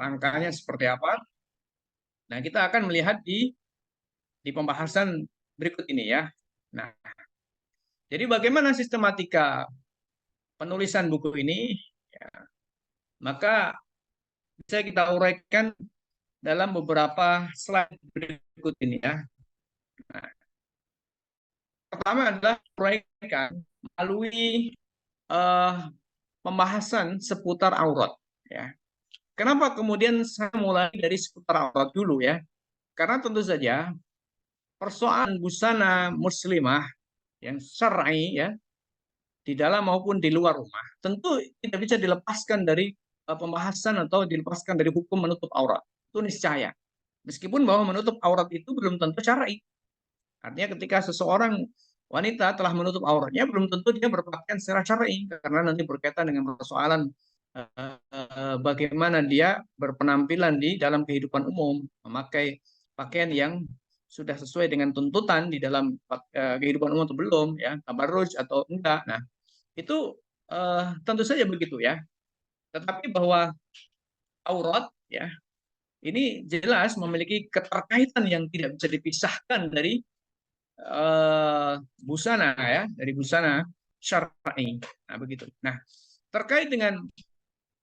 rangkanya seperti apa. Nah, kita akan melihat di pembahasan berikut ini ya. Nah, jadi bagaimana sistematika penulisan buku ini? Ya, maka bisa kita uraikan dalam beberapa slide berikut ini ya. Nah, pertama adalah uraikan melalui eh, pembahasan seputar aurat ya. Kenapa kemudian saya mulai dari seputar aurat dulu ya? Karena tentu saja persoalan busana muslimah yang syar'i ya di dalam maupun di luar rumah tentu tidak bisa dilepaskan dari pembahasan atau dilepaskan dari hukum menutup aurat. Itu niscaya. Meskipun bahwa menutup aurat itu belum tentu syar'i. Artinya ketika seseorang wanita telah menutup auratnya belum tentu dia berpakaian secara syar'i karena nanti berkaitan dengan persoalan bagaimana dia berpenampilan di dalam kehidupan umum, memakai pakaian yang sudah sesuai dengan tuntutan di dalam kehidupan umum atau belum, ya, tabarruj atau enggak. Nah, itu tentu saja begitu ya. Tetapi bahwa aurat ya ini jelas memiliki keterkaitan yang tidak bisa dipisahkan dari busana ya, dari busana syar'i. Nah, begitu. Nah, terkait dengan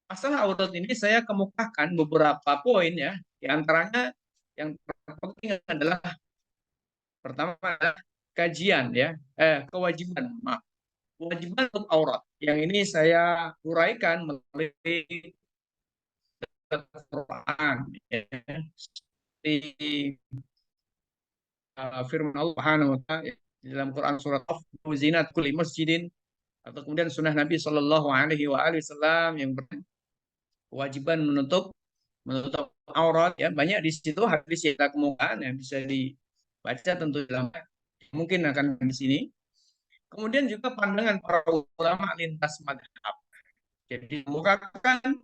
masalah aurat ini saya kemukakan beberapa poin ya. Di antaranya yang terpenting adalah pertama adalah kajian ya, kewajiban, maaf, kewajiban untuk aurat. Yang ini saya uraikan melalui Al-Quran ya. Di firman Allah Subhanahu wa taala di dalam Quran surat Zinat kulli masjidin atau kemudian sunnah Nabi Shallallahu Alaihi Wasallam yang berkewajiban menutup aurat ya, banyak di situ hadis yang kita kemukakan yang bisa dibaca tentu dalam mungkin akan di sini. Kemudian juga pandangan para ulama lintas madhab. Jadi kemukakan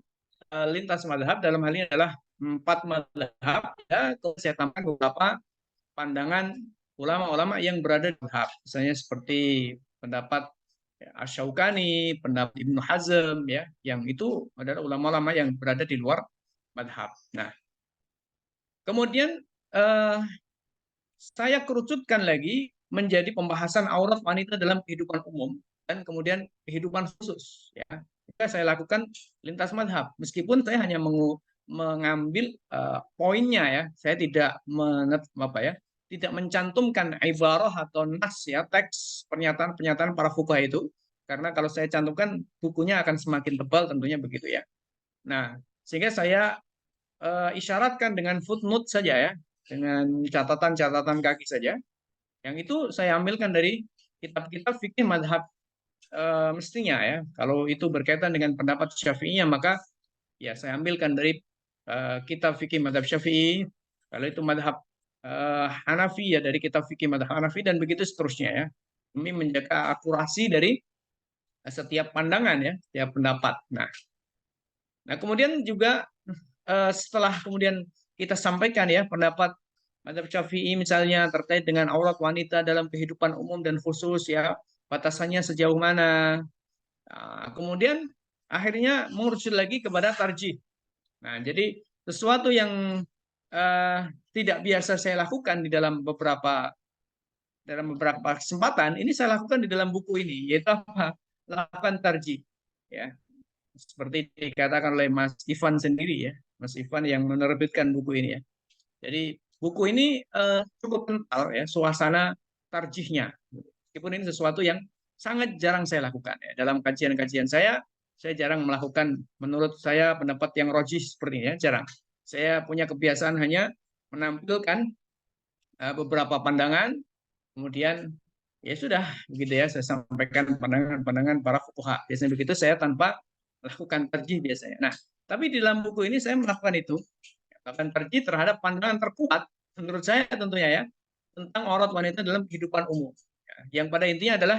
lintas madhab dalam hal ini adalah 4 madhab ya. Saya tambahkan beberapa pandangan ulama-ulama yang berada di madhab. Misalnya seperti pendapat Asy-Syaukani, pendapat Ibnu Hazm ya, yang itu adalah ulama-ulama yang berada di luar madhab. Nah, kemudian eh, saya kerucutkan lagi menjadi pembahasan aurat wanita dalam kehidupan umum dan kemudian kehidupan khusus. Ya, jika saya lakukan lintas madhab, meskipun saya hanya mengambil poinnya ya, saya tidak tidak mencantumkan ibarah atau nas ya, teks pernyataan-pernyataan para fuqaha itu, karena kalau saya cantumkan bukunya akan semakin tebal tentunya begitu ya. Nah, sehingga saya isyaratkan dengan footnote saja ya, dengan catatan-catatan kaki saja. Yang itu saya ambilkan dari kitab-kitab fikih madhab mestinya ya. Kalau itu berkaitan dengan pendapat Syafi'iyah maka ya saya ambilkan dari kitab fikih madhab Syafi'i. Kalau itu madhab Hanafi ya dari kitab fikih madhab Hanafi dan begitu seterusnya ya. Demi menjaga akurasi dari setiap pandangan ya, setiap pendapat. Nah, kemudian juga setelah kemudian kita sampaikan ya pendapat Madzhab Syafi'i misalnya terkait dengan aurat wanita dalam kehidupan umum dan khusus ya batasannya sejauh mana. Nah, kemudian akhirnya mengerucut lagi kepada tarjih. Nah, jadi sesuatu yang eh, tidak biasa saya lakukan di dalam beberapa kesempatan ini saya lakukan di dalam buku ini yaitu apa? Lakukan tarjih. Ya, seperti dikatakan oleh Mas Ivan sendiri ya, Mas Ivan yang menerbitkan buku ini ya. Jadi buku ini cukup kental ya suasana tarjihnya. Meskipun ini sesuatu yang sangat jarang saya lakukan ya. Dalam kajian-kajian saya jarang melakukan menurut saya pendapat yang rojih seperti ini ya, jarang. Saya punya kebiasaan hanya menampilkan beberapa pandangan, kemudian ya sudah begitu ya saya sampaikan pandangan-pandangan para fuqaha. Biasanya begitu saya tanpa melakukan tarjih biasanya. Nah, tapi di dalam buku ini saya melakukan itu, melakukan tarjih terhadap pandangan terkuat menurut saya tentunya ya tentang aurat wanita dalam kehidupan umum. Ya, yang pada intinya adalah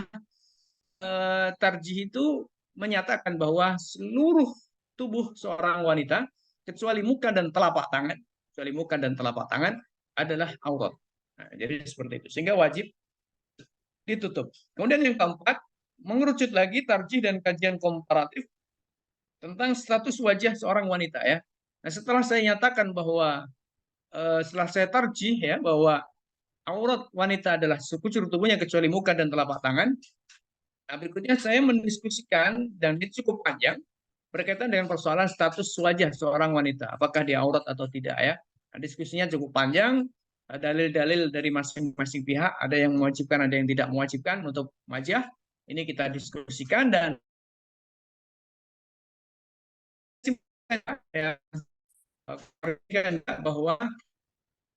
tarjih itu menyatakan bahwa seluruh tubuh seorang wanita kecuali muka dan telapak tangan, kecuali muka dan telapak tangan adalah aurat. Nah, jadi seperti itu. Sehingga wajib ditutup. Kemudian yang keempat, mengerucut lagi tarjih dan kajian komparatif tentang status wajah seorang wanita ya. Nah, setelah saya nyatakan bahwa setelah saya tarjih ya bahwa aurat wanita adalah sekucur tubuhnya kecuali muka dan telapak tangan. Nah, berikutnya saya mendiskusikan dan itu cukup panjang berkaitan dengan persoalan status wajah seorang wanita, apakah dia aurat atau tidak ya. Nah, diskusinya cukup panjang, dalil-dalil dari masing-masing pihak, ada yang mewajibkan, ada yang tidak mewajibkan untuk wajah. Ini kita diskusikan dan ya, bahwa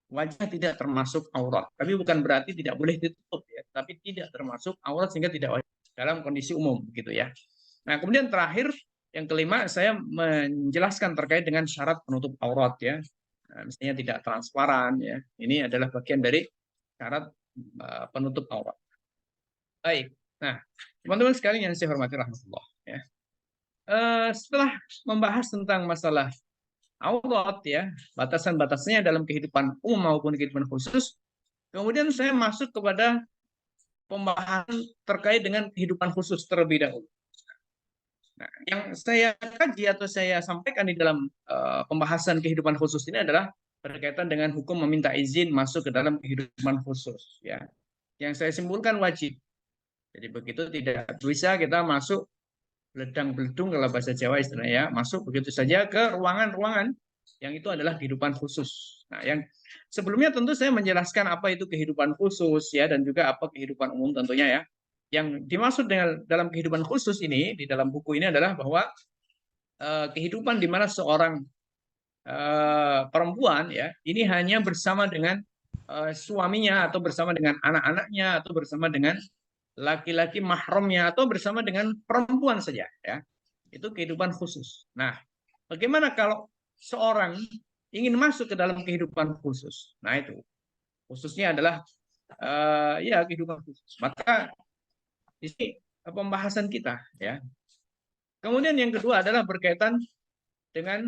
wajah tidak termasuk aurat. Tapi bukan berarti tidak boleh ditutup ya, tapi tidak termasuk aurat sehingga tidak wajib dalam kondisi umum gitu ya. Nah, kemudian terakhir yang kelima saya menjelaskan terkait dengan syarat penutup aurat ya. Nah, misalnya tidak transparan ya. Ini adalah bagian dari syarat penutup aurat. Baik. Nah, teman-teman sekalian yang saya hormati rahmatullah ya. Setelah membahas tentang masalah aurat ya, batasan-batasnya dalam kehidupan umum maupun kehidupan khusus, kemudian saya masuk kepada pembahasan terkait dengan kehidupan khusus terlebih dahulu. Nah, yang saya kaji atau saya sampaikan di dalam pembahasan kehidupan khusus ini adalah berkaitan dengan hukum meminta izin masuk ke dalam kehidupan khusus ya. Yang saya simpulkan wajib. Jadi begitu tidak bisa kita masuk beledang-beledung kalau bahasa Jawa istilahnya ya, masuk begitu saja ke ruangan-ruangan yang itu adalah kehidupan khusus. Nah, yang sebelumnya tentu saya menjelaskan apa itu kehidupan khusus ya dan juga apa kehidupan umum tentunya ya. Yang dimaksud dengan dalam kehidupan khusus ini di dalam buku ini adalah bahwa kehidupan di mana seorang perempuan ya ini hanya bersama dengan suaminya atau bersama dengan anak-anaknya atau bersama dengan laki-laki mahramnya atau bersama dengan perempuan saja ya. Itu kehidupan khusus. Nah, bagaimana kalau seorang ingin masuk ke dalam kehidupan khusus? Nah, itu khususnya adalah ya kehidupan khusus. Maka di sini pembahasan kita ya. Kemudian yang kedua adalah berkaitan dengan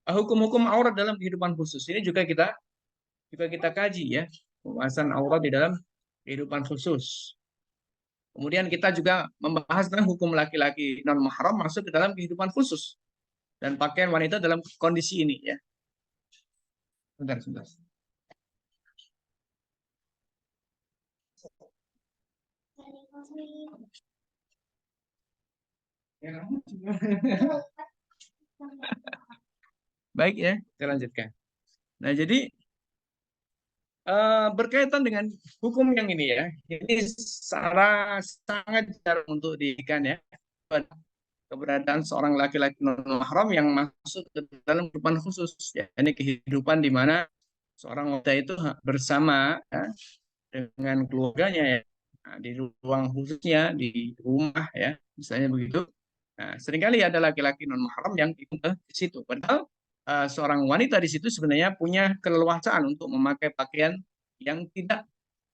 hukum-hukum aurat dalam kehidupan khusus. Ini juga kita kaji ya, pembahasan aurat di dalam kehidupan khusus. Kemudian kita juga membahas tentang hukum laki-laki non mahram masuk ke dalam kehidupan khusus dan pakaian wanita dalam kondisi ini ya. Sebentar, sebentar. Baik ya, kita lanjutkan. Nah, jadi berkaitan dengan hukum yang ini ya, ini sangat jarang untuk diberikan ya keberadaan seorang laki-laki non mahram yang masuk ke dalam kehidupan khusus ya. Ini kehidupan di mana seorang wanita itu bersama ya, dengan keluarganya ya. Nah, di ruang khususnya di rumah ya, misalnya begitu. Nah, seringkali ada laki-laki non mahram yang ikut ke situ. Padahal seorang wanita di situ sebenarnya punya keleluasaan untuk memakai pakaian yang tidak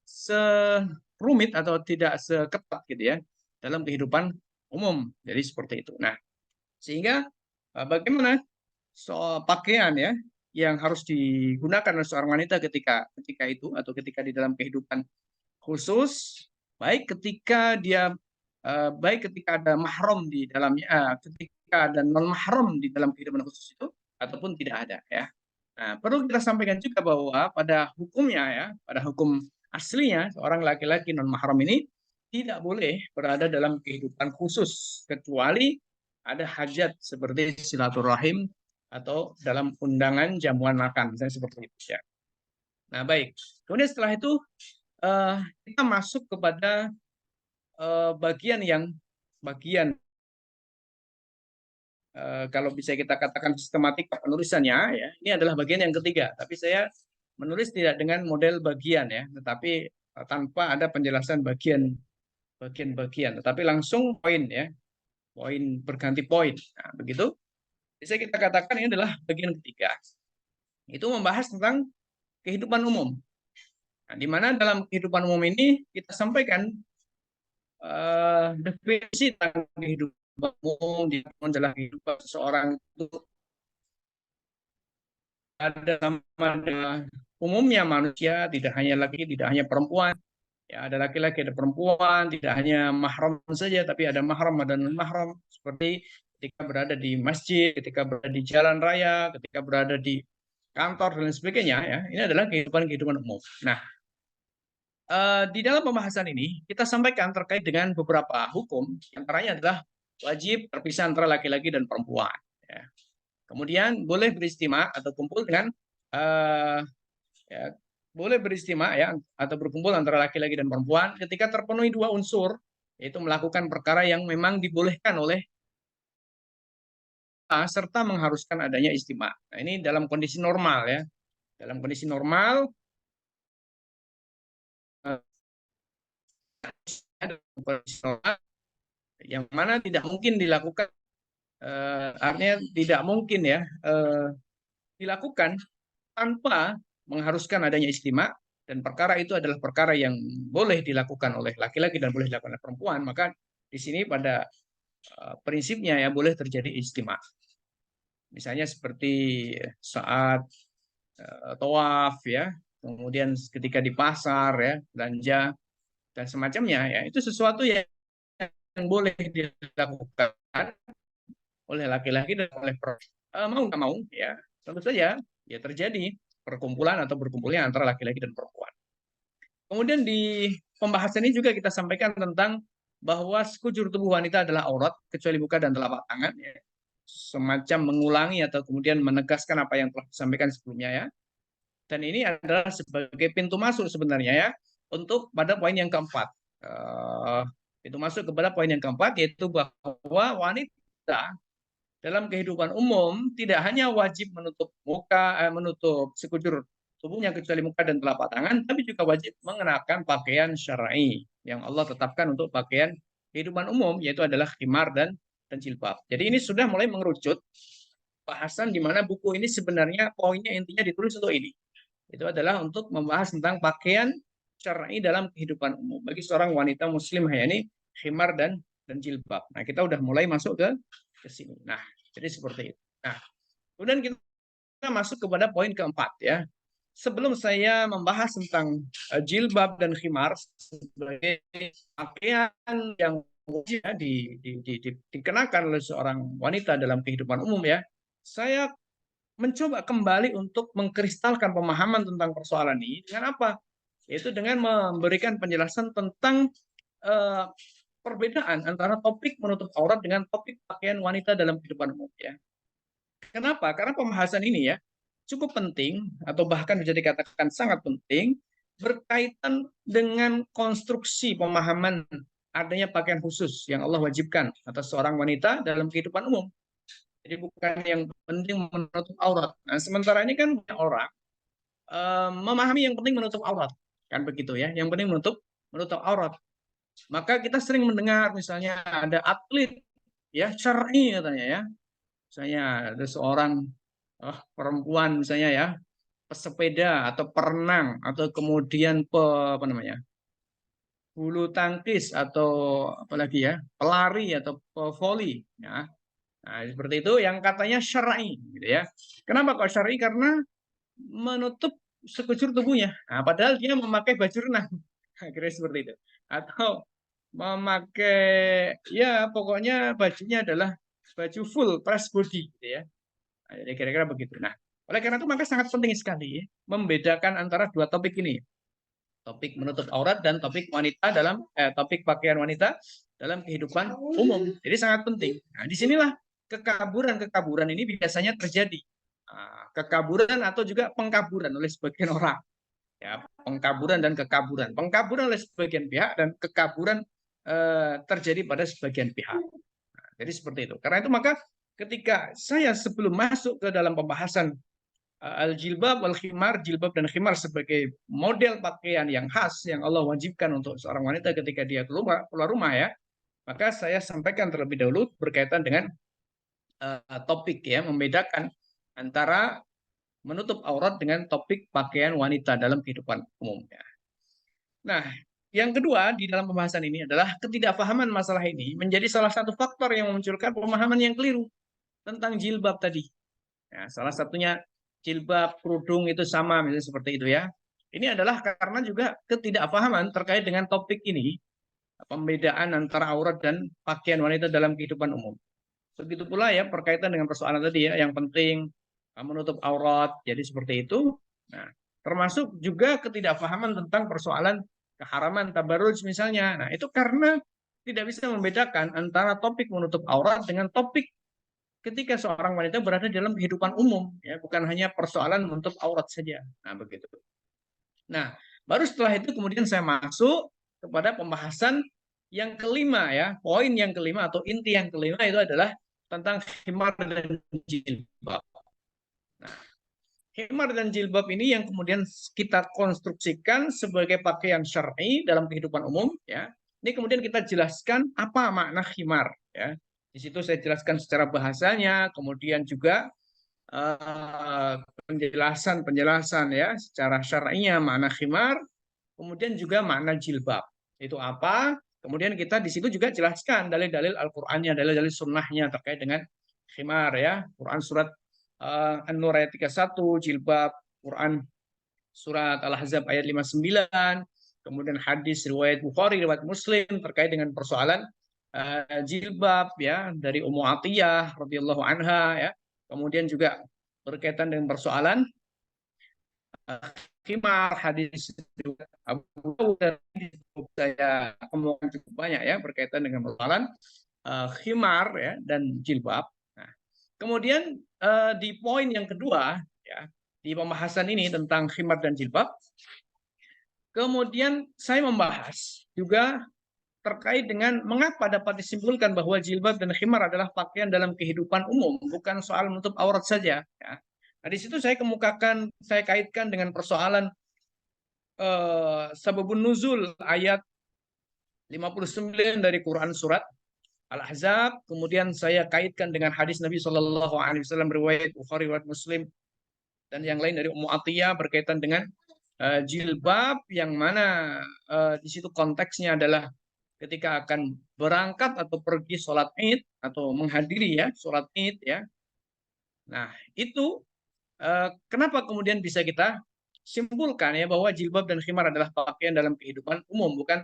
serumit atau tidak seketat gitu ya dalam kehidupan umum. Jadi seperti itu. Nah, sehingga bagaimana soal pakaian ya yang harus digunakan oleh seorang wanita ketika itu atau ketika di dalam kehidupan khusus, baik ketika dia baik ketika ada mahram di dalamnya, ketika ada non mahram di dalam kehidupan khusus itu ataupun tidak ada ya. Nah, perlu kita sampaikan juga bahwa pada hukumnya ya, pada hukum aslinya seorang laki-laki non mahram ini tidak boleh berada dalam kehidupan khusus kecuali ada hajat seperti silaturahim atau dalam undangan jamuan makan, misalnya seperti itu ya. Nah, baik. Kemudian setelah itu kita masuk kepada bagian kalau bisa kita katakan sistematik penulisannya ya ini adalah bagian yang ketiga tapi saya menulis tidak dengan model bagian ya tetapi tanpa ada penjelasan bagian tetapi langsung poin ya poin berganti poin nah, begitu bisa kita katakan ini adalah bagian ketiga itu membahas tentang kehidupan umum nah, di mana dalam kehidupan umum ini kita sampaikan definisi tentang kehidupan umum di dalam kehidupan seseorang itu ada sama dengan umumnya manusia, tidak hanya laki, tidak hanya perempuan. Ya, ada laki-laki, ada perempuan, tidak hanya mahram saja, tapi ada mahram, ada non mahram. Seperti ketika berada di masjid, ketika berada di jalan raya, ketika berada di kantor dan lain sebagainya ya. Ini adalah kehidupan umum. Nah, di dalam pembahasan ini kita sampaikan terkait dengan beberapa hukum, antaranya adalah wajib terpisah antara laki-laki dan perempuan. Ya. Kemudian boleh beristima atau kumpul dengan uh, ya, boleh beristima ya atau berkumpul antara laki-laki dan perempuan ketika terpenuhi dua unsur, yaitu melakukan perkara yang memang dibolehkan oleh serta mengharuskan adanya istima. Nah, ini dalam kondisi normal ya. Dalam kondisi normal, yang mana tidak mungkin dilakukan, artinya tidak mungkin ya dilakukan tanpa mengharuskan adanya istima, dan perkara itu adalah perkara yang boleh dilakukan oleh laki-laki dan boleh dilakukan oleh perempuan, maka di sini pada prinsipnya ya boleh terjadi istima. Misalnya seperti saat tawaf ya, kemudian ketika di pasar ya, belanja dan semacamnya ya, itu sesuatu yang boleh dilakukan oleh laki-laki dan oleh perempuan. Mau nggak mau ya, tentu saja ya terjadi perkumpulan atau berkumpulnya antara laki-laki dan perempuan. Kemudian di pembahasan ini juga kita sampaikan tentang bahwa sekujur tubuh wanita adalah aurat kecuali muka dan telapak tangan ya. Semacam mengulangi atau kemudian menegaskan apa yang telah disampaikan sebelumnya ya. Dan ini adalah sebagai pintu masuk sebenarnya ya untuk pada poin yang keempat. Pintu masuk kepada poin yang keempat, yaitu bahwa wanita dalam kehidupan umum tidak hanya wajib menutup muka, menutup sekujur tubuhnya kecuali muka dan telapak tangan, tapi juga wajib mengenakan pakaian syar'i yang Allah tetapkan untuk pakaian kehidupan umum, yaitu adalah khimar dan jilbab. Jadi ini sudah mulai mengerucut bahasan di mana buku ini sebenarnya poinnya intinya ditulis untuk ini. Itu adalah untuk membahas tentang pakaian syar'i dalam kehidupan umum bagi seorang wanita muslimah, yakni khimar dan jilbab. Nah, kita udah mulai masuk ke sini. Nah, jadi seperti itu. Nah, kemudian kita masuk kepada poin keempat ya. Sebelum saya membahas tentang jilbab dan khimar sebagai pakaian yang dikenakan oleh seorang wanita dalam kehidupan umum ya, saya mencoba kembali untuk mengkristalkan pemahaman tentang persoalan ini dengan apa? Yaitu dengan memberikan penjelasan tentang uh, perbedaan antara topik menutup aurat dengan topik pakaian wanita dalam kehidupan umum ya. Kenapa? Karena pembahasan ini ya cukup penting atau bahkan bisa dikatakan sangat penting berkaitan dengan konstruksi pemahaman adanya pakaian khusus yang Allah wajibkan atas seorang wanita dalam kehidupan umum. Jadi bukan yang penting menutup aurat. Nah, sementara ini kan orang memahami yang penting menutup aurat, kan begitu ya. Yang penting menutup aurat. Maka kita sering mendengar misalnya ada atlet ya syar'i katanya ya. Misalnya ada seorang perempuan misalnya ya, pesepeda atau perenang atau kemudian apa namanya? Bulu tangkis atau apalagi ya, pelari atau voli ya. Nah, seperti itu yang katanya syar'i gitu ya. Kenapa kok syar'i? Karena menutup sekujur tubuhnya. Nah, padahal dia memakai baju renang. Kira seperti itu. Atau memakai ya pokoknya bajunya adalah baju full press body gitu ya. Nah, jadi kira-kira begitu. Nah, oleh karena itu maka sangat penting sekali membedakan antara dua topik ini. Topik menutup aurat dan topik wanita dalam topik pakaian wanita dalam kehidupan umum. Jadi sangat penting. Nah, disinilah kekaburan-kekaburan ini biasanya terjadi. Kekaburan atau juga pengkaburan oleh sebagian orang. Ya, pengkaburan dan kekaburan. Pengkaburan oleh sebagian pihak dan kekaburan terjadi pada sebagian pihak. Nah, jadi seperti itu. Karena itu maka ketika saya sebelum masuk ke dalam pembahasan al-jilbab wal-khimar, jilbab dan khimar sebagai model pakaian yang khas yang Allah wajibkan untuk seorang wanita ketika dia keluar rumah ya, maka saya sampaikan terlebih dahulu berkaitan dengan topik ya, membedakan antara menutup aurat dengan topik pakaian wanita dalam kehidupan umumnya. Nah, yang kedua di dalam pembahasan ini adalah ketidakpahaman masalah ini menjadi salah satu faktor yang memunculkan pemahaman yang keliru tentang jilbab tadi. Ya, salah satunya jilbab, kerudung itu sama, misalnya seperti itu ya. Ini adalah karena juga ketidakpahaman terkait dengan topik ini, pembedaan antara aurat dan pakaian wanita dalam kehidupan umum. Begitu pula ya berkaitan dengan persoalan tadi ya, yang penting menutup aurat. Jadi seperti itu. Nah, termasuk juga ketidakfahaman tentang persoalan keharaman tabarruj misalnya. Nah, itu karena tidak bisa membedakan antara topik menutup aurat dengan topik ketika seorang wanita berada dalam kehidupan umum, ya, bukan hanya persoalan menutup aurat saja. Nah, begitu. Nah, baru setelah itu kemudian saya masuk kepada pembahasan yang kelima ya. Poin yang kelima atau inti yang kelima itu adalah tentang khimar dan jilbab. Nah, khimar dan jilbab ini yang kemudian kita konstruksikan sebagai pakaian syar'i dalam kehidupan umum ya. Ini kemudian kita jelaskan apa makna khimar ya. Di situ saya jelaskan secara bahasanya, kemudian juga penjelasan-penjelasan ya secara syar'inya makna khimar, kemudian juga makna jilbab. Itu apa? Kemudian kita di situ juga jelaskan dalil-dalil Al-Qur'annya, dalil-dalil sunnahnya terkait dengan khimar ya. Quran surat An-Nur ayat 31, jilbab, Quran surat Al-Ahzab ayat 59, kemudian hadis riwayat Bukhari, riwayat Muslim terkait dengan persoalan jilbab ya dari Ummu Atiyah radhiyallahu anha ya. Kemudian juga berkaitan dengan persoalan khimar, hadis Abu Dawud dan saya omongkan cukup banyak ya berkaitan dengan persoalan khimar ya dan jilbab. Nah, kemudian di poin yang kedua ya di pembahasan ini tentang khimar dan jilbab, kemudian saya membahas juga terkait dengan mengapa dapat disimpulkan bahwa jilbab dan khimar adalah pakaian dalam kehidupan umum, bukan soal menutup aurat saja. Ya. Nah, di situ saya kemukakan, saya kaitkan dengan persoalan sababun nuzul ayat 59 dari Quran surat Al-Ahzab, kemudian saya kaitkan dengan hadis Nabi Shallallahu Alaihi Wasallam riwayat Bukhari, riwayat Muslim, dan yang lain dari Ummu Atiyah berkaitan dengan jilbab, yang mana di situ konteksnya adalah ketika akan berangkat atau pergi sholat id atau menghadiri ya sholat id ya. Nah itu kenapa kemudian bisa kita simpulkan ya bahwa jilbab dan khimar adalah pakaian dalam kehidupan umum, bukan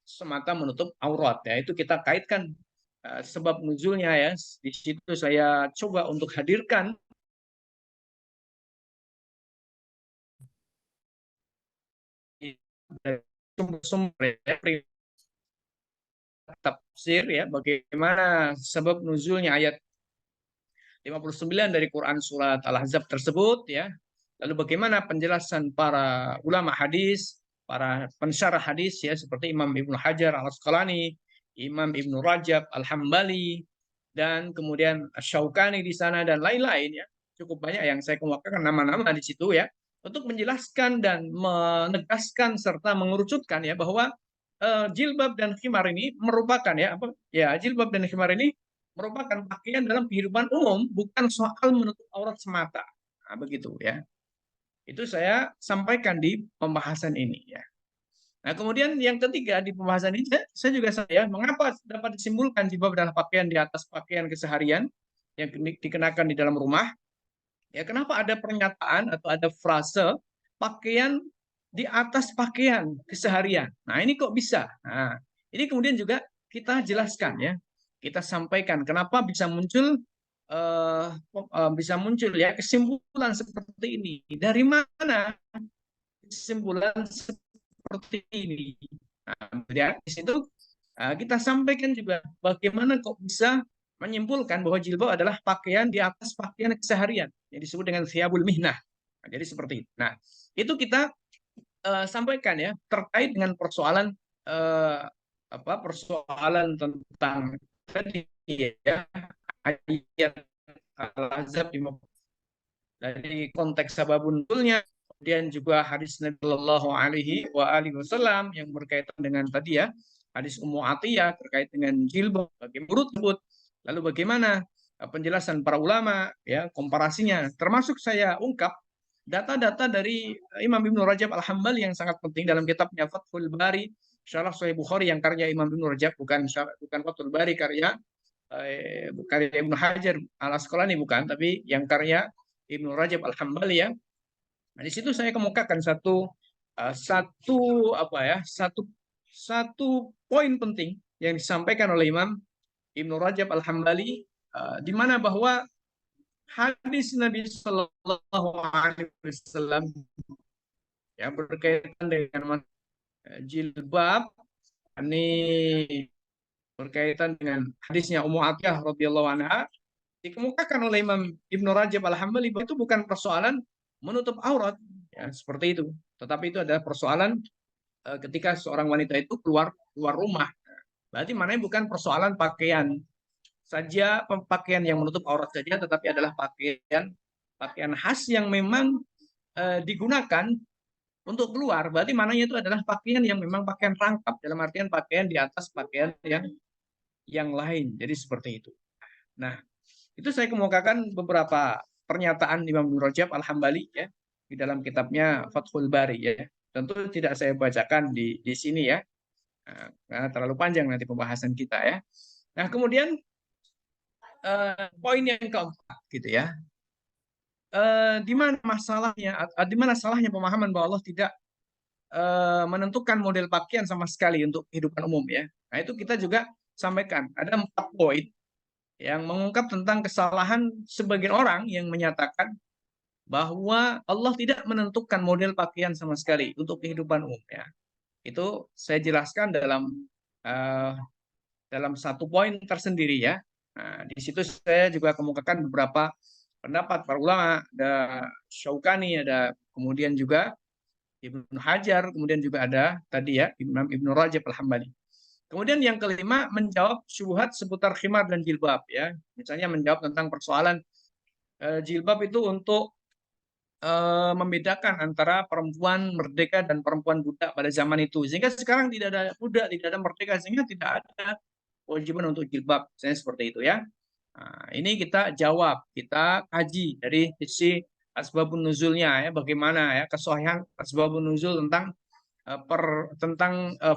semata menutup aurat ya. Itu kita kaitkan sebab nuzulnya ya. Di situ saya coba untuk hadirkan sumber-sumber ya, tafsir ya bagaimana sebab nuzulnya ayat 59 dari Quran surat Al-Ahzab tersebut ya. Lalu bagaimana penjelasan para ulama hadis, para pensyarah hadis ya seperti Imam Ibnu Hajar Al-Asqalani, Imam Ibnu Rajab Al-Hambali, dan kemudian Syaukani di sana dan lain-lain ya. Cukup banyak yang saya kemukakan nama-nama di situ ya untuk menjelaskan dan menegaskan serta mengerucutkan ya bahwa jilbab dan khimar ini merupakan ya apa ya jilbab dan khimar ini merupakan pakaian dalam kehidupan umum, bukan soal menutup aurat semata. Nah, begitu ya. Itu saya sampaikan di pembahasan ini ya. Nah, kemudian yang ketiga di pembahasan ini saya juga saya mengapa dapat disimpulkan jilbab adalah pakaian di atas pakaian keseharian yang dikenakan di dalam rumah. Ya, kenapa ada pernyataan atau ada frase pakaian di atas pakaian keseharian? Nah, ini kok bisa? Nah, ini kemudian juga kita jelaskan ya. Kita sampaikan kenapa bisa muncul ya kesimpulan seperti ini. Dari mana kesimpulan seperti ini? Nah, ya, di situ kita sampaikan juga bagaimana kok bisa menyimpulkan bahwa jilbab adalah pakaian di atas pakaian keseharian yang disebut dengan thiyabul mihnah. Nah, jadi seperti itu. Nah, itu kita sampaikan ya terkait dengan persoalan persoalan tentang tadi ya ayat Al-Ahzab dari konteks sababun nuzulnya, kemudian juga hadis Nabi Shallallahu Alaihi Wasallam yang berkaitan dengan tadi ya hadis Ummu Atiyah terkait dengan jilbab bagaimana tersebut, lalu bagaimana penjelasan para ulama ya komparasinya, termasuk saya ungkap data-data dari Imam Ibnu Rajab Al-Hambali yang sangat penting dalam kitabnya Fathul Bari Syarah Sahih Bukhari yang karya Imam Ibnu Rajab, bukan Fathul Bari karya Ibnu Hajar Al Asqalani, bukan, tapi yang karya Ibnu Rajab Al Hambali ya. Nah, di situ saya kemukakan satu apa ya satu poin penting yang disampaikan oleh Imam Ibnu Rajab Al Hambali di mana bahwa hadis Nabi Shallallahu Alaihi Wasallam yang berkaitan dengan jilbab ini berkaitan dengan hadisnya Ummu Atiyah radhiyallahu anha dikemukakan oleh Imam Ibnu Rajab Al-Hambali bahwa itu bukan persoalan menutup aurat ya seperti itu, tetapi itu adalah persoalan ketika seorang wanita itu keluar keluar rumah. Berarti maknanya bukan persoalan pakaian saja, pakaian yang menutup aurat saja, tetapi adalah pakaian pakaian khas yang memang digunakan untuk keluar. Berarti maknanya itu adalah pakaian yang memang pakaian rangkap, dalam artian pakaian di atas pakaian yang lain. Jadi seperti itu. Nah, itu saya kemukakan beberapa pernyataan Imam Ibnu Rajab Al-Hambali ya di dalam kitabnya Fathul Bari ya. Tentu tidak saya bacakan di sini ya. Karena terlalu panjang nanti pembahasan kita ya. Nah, kemudian poin yang keempat gitu ya. Di mana masalahnya? Di mana salahnya pemahaman bahwa Allah tidak menentukan model pakaian sama sekali untuk kehidupan umum ya. Nah, itu kita juga sampaikan. Ada 4 poin yang mengungkap tentang kesalahan sebagian orang yang menyatakan bahwa Allah tidak menentukan model pakaian sama sekali untuk kehidupan umum ya. Itu saya jelaskan uh, dalam 1 poin tersendiri ya. Nah, di situ saya juga kemukakan beberapa pendapat para ulama, ada Syaukani, ada kemudian juga Ibnu Hajar, kemudian juga ada tadi ya Imam Ibnu Rajab Al-Hambali. Kemudian yang kelima menjawab syubhat seputar khimar dan jilbab ya. Misalnya menjawab tentang persoalan jilbab itu untuk membedakan antara perempuan merdeka dan perempuan budak pada zaman itu. Sehingga sekarang tidak ada budak, tidak ada merdeka, sehingga tidak ada kewajiban untuk jilbab. Misalnya seperti itu ya. Nah, ini kita jawab, kita kaji dari sisi asbabun nuzulnya ya, bagaimana ya kesahihan asbabun nuzul tentang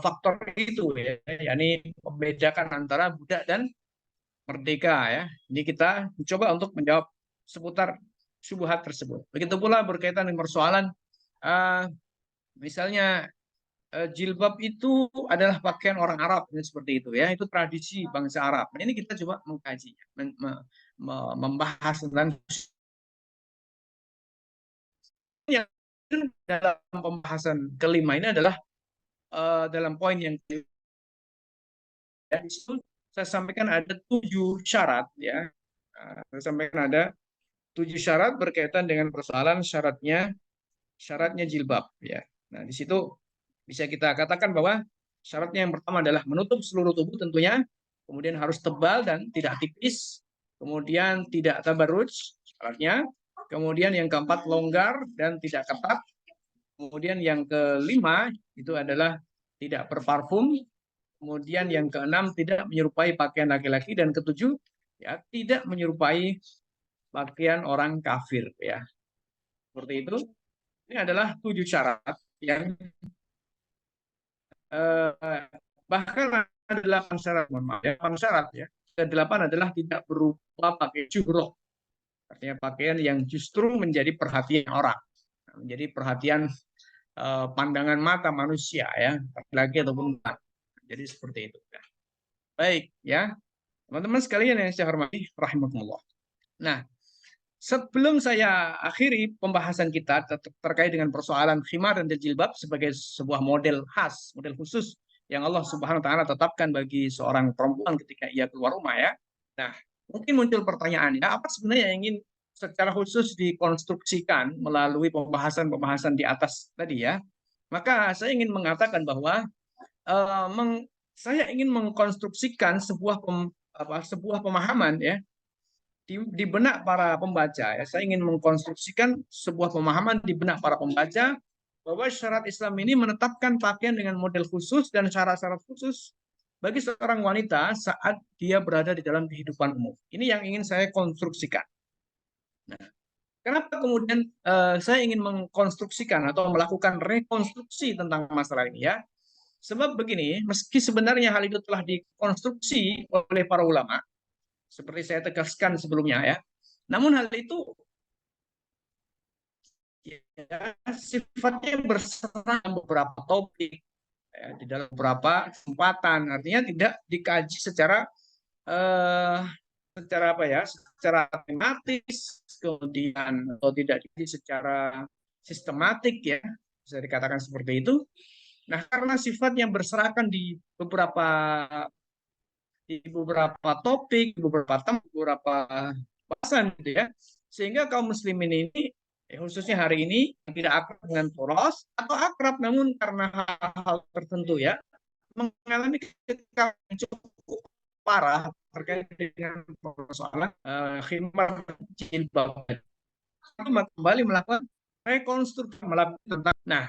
faktor itu ya, yakni membedakan antara budak dan merdeka ya. Ini kita mencoba untuk menjawab seputar syubhat tersebut. Begitu pula berkaitan dengan persoalan misalnya jilbab itu adalah pakaian orang Arab ya, seperti itu ya. Itu tradisi bangsa Arab. Nah, ini kita coba mengkaji, membahas tentang yang dalam pembahasan kelima ini adalah dalam poin yang ya, di situ saya sampaikan ada 7 syarat ya. Saya sampaikan ada 7 syarat berkaitan dengan persoalan syaratnya jilbab ya. Nah, di situ bisa kita katakan bahwa syaratnya yang pertama adalah menutup seluruh tubuh tentunya, kemudian harus tebal dan tidak tipis, kemudian tidak tabarruj syaratnya, kemudian yang keempat longgar dan tidak ketat, kemudian yang kelima itu adalah tidak berparfum, kemudian yang keenam tidak menyerupai pakaian laki-laki, dan ketujuh ya tidak menyerupai pakaian orang kafir ya. Seperti itu. Ini adalah 7 syarat yang bahkan ada 8 syarat, mohon maaf, ya, 8 syarat ya. Dan 8 adalah tidak berupa pakai juhroh, artinya pakaian yang justru menjadi perhatian orang, menjadi perhatian pandangan mata manusia ya, laki-laki ataupun perempuan. Jadi seperti itu. Baik ya, teman-teman sekalian yang saya hormati, rahimakumullah. Nah, sebelum saya akhiri pembahasan kita terkait dengan persoalan khimar dan jilbab sebagai sebuah model khas, model khusus yang Allah Subhanahu wa taala tetapkan bagi seorang perempuan ketika ia keluar rumah ya. Nah, mungkin muncul pertanyaan ya, apa sebenarnya yang ingin secara khusus dikonstruksikan melalui pembahasan-pemahasan di atas tadi ya. Maka saya ingin mengatakan bahwa saya ingin mengkonstruksikan sebuah pemahaman ya di benak para pembaca ya. Saya ingin mengkonstruksikan sebuah pemahaman di benak para pembaca bahwa syariat Islam ini menetapkan pakaian dengan model khusus dan syarat-syarat khusus bagi seorang wanita saat dia berada di dalam kehidupan umum. Ini yang ingin saya konstruksikan. Nah, kenapa kemudian saya ingin mengkonstruksikan atau melakukan rekonstruksi tentang masalah ini ya? Sebab begini, meski sebenarnya hal itu telah dikonstruksi oleh para ulama, seperti saya tegaskan sebelumnya ya. Namun hal itu ya, sifatnya berserang beberapa topik ya, di dalam beberapa kesempatan, artinya tidak dikaji secara secara apa ya, secara tematis, kemudian atau tidak secara sistematik ya, bisa dikatakan seperti itu. Nah, karena sifat yang berserakan di beberapa topik, beberapa tempat, beberapa bahasan gitu ya, sehingga kaum muslimin ini khususnya hari ini tidak akrab dengan poros atau akrab namun karena hal-hal tertentu ya mengalami kekalahan yang cukup parah terkait dengan persoalan khimar jilbab. Kembali melakukan rekonstruksi melakukan tentang. Nah,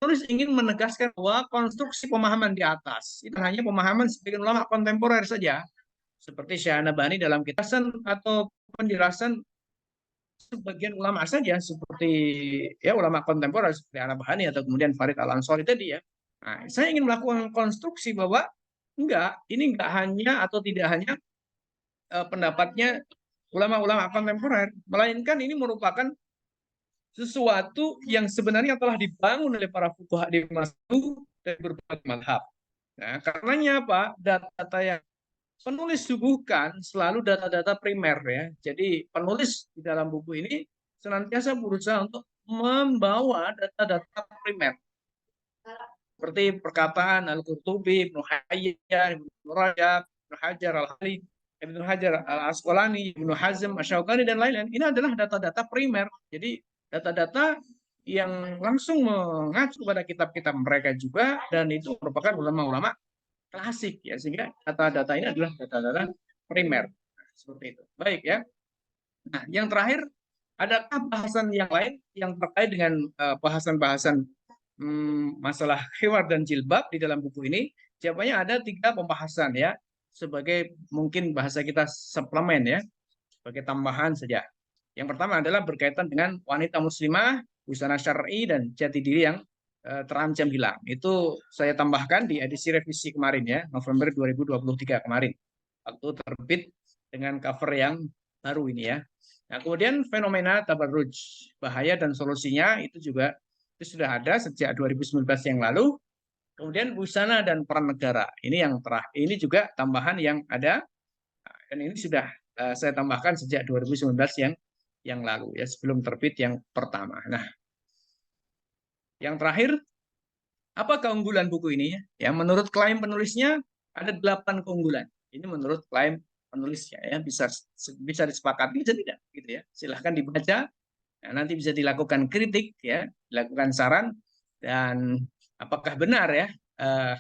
tulis ingin menegaskan bahwa konstruksi pemahaman di atas itu hanya pemahaman sebagian ulama kontemporer saja, seperti Syahnabani dalam kitasan atau penjelasan sebagian ulama saja, seperti ya ulama kontemporer seperti An-Nabhani atau kemudian Farid Al-Ansari tadi ya. Nah, saya ingin melakukan konstruksi bahwa ini enggak hanya atau tidak hanya pendapatnya ulama-ulama kontemporer, melainkan ini merupakan sesuatu yang sebenarnya telah dibangun oleh para fuqaha di masa itu dari berbagai mazhab. Nah, karenanya apa? Data-data yang penulis suguhkan selalu data-data primer ya. Jadi penulis di dalam buku ini senantiasa berusaha untuk membawa data-data primer seperti perkataan Al-Qurtubi, Ibnu Hayyan, Ibnu Rajab, Ibnu Hajar Al-Hali, Ibnu Hajar Al-Asqalani, Ibnu Hazm, Asy-Syaukani dan lain-lain. Ini adalah data-data primer. Jadi data-data yang langsung mengacu pada kitab-kitab mereka juga dan itu merupakan ulama-ulama klasik ya sehingga data-data ini adalah data-data primer. Seperti itu. Baik ya. Nah, yang terakhir adakah bahasan yang lain yang terkait dengan bahasan-bahasan masalah khiwar dan jilbab di dalam buku ini? Jawabannya ada 3 pembahasan ya, sebagai mungkin bahasa kita suplemen ya, sebagai tambahan saja. Yang pertama adalah berkaitan dengan wanita muslimah, busana syar'i dan jati diri yang terancam hilang. Itu saya tambahkan di edisi revisi kemarin ya, November 2023 kemarin. Waktu terbit dengan cover yang baru ini ya. Nah, kemudian fenomena tabarruj, bahaya dan solusinya itu juga itu sudah ada sejak 2019 yang lalu. Kemudian busana dan peran negara. Ini yang terakhir. Ini juga tambahan yang ada dan ini sudah saya tambahkan sejak 2019 yang lalu ya, sebelum terbit yang pertama. Nah, yang terakhir apa keunggulan buku ini ya? Menurut klaim penulisnya ada 8 keunggulan. Ini menurut klaim penulisnya ya, bisa disepakati bisa tidak gitu ya. Silahkan dibaca. Nah, nanti bisa dilakukan kritik ya, dilakukan saran dan apakah benar ya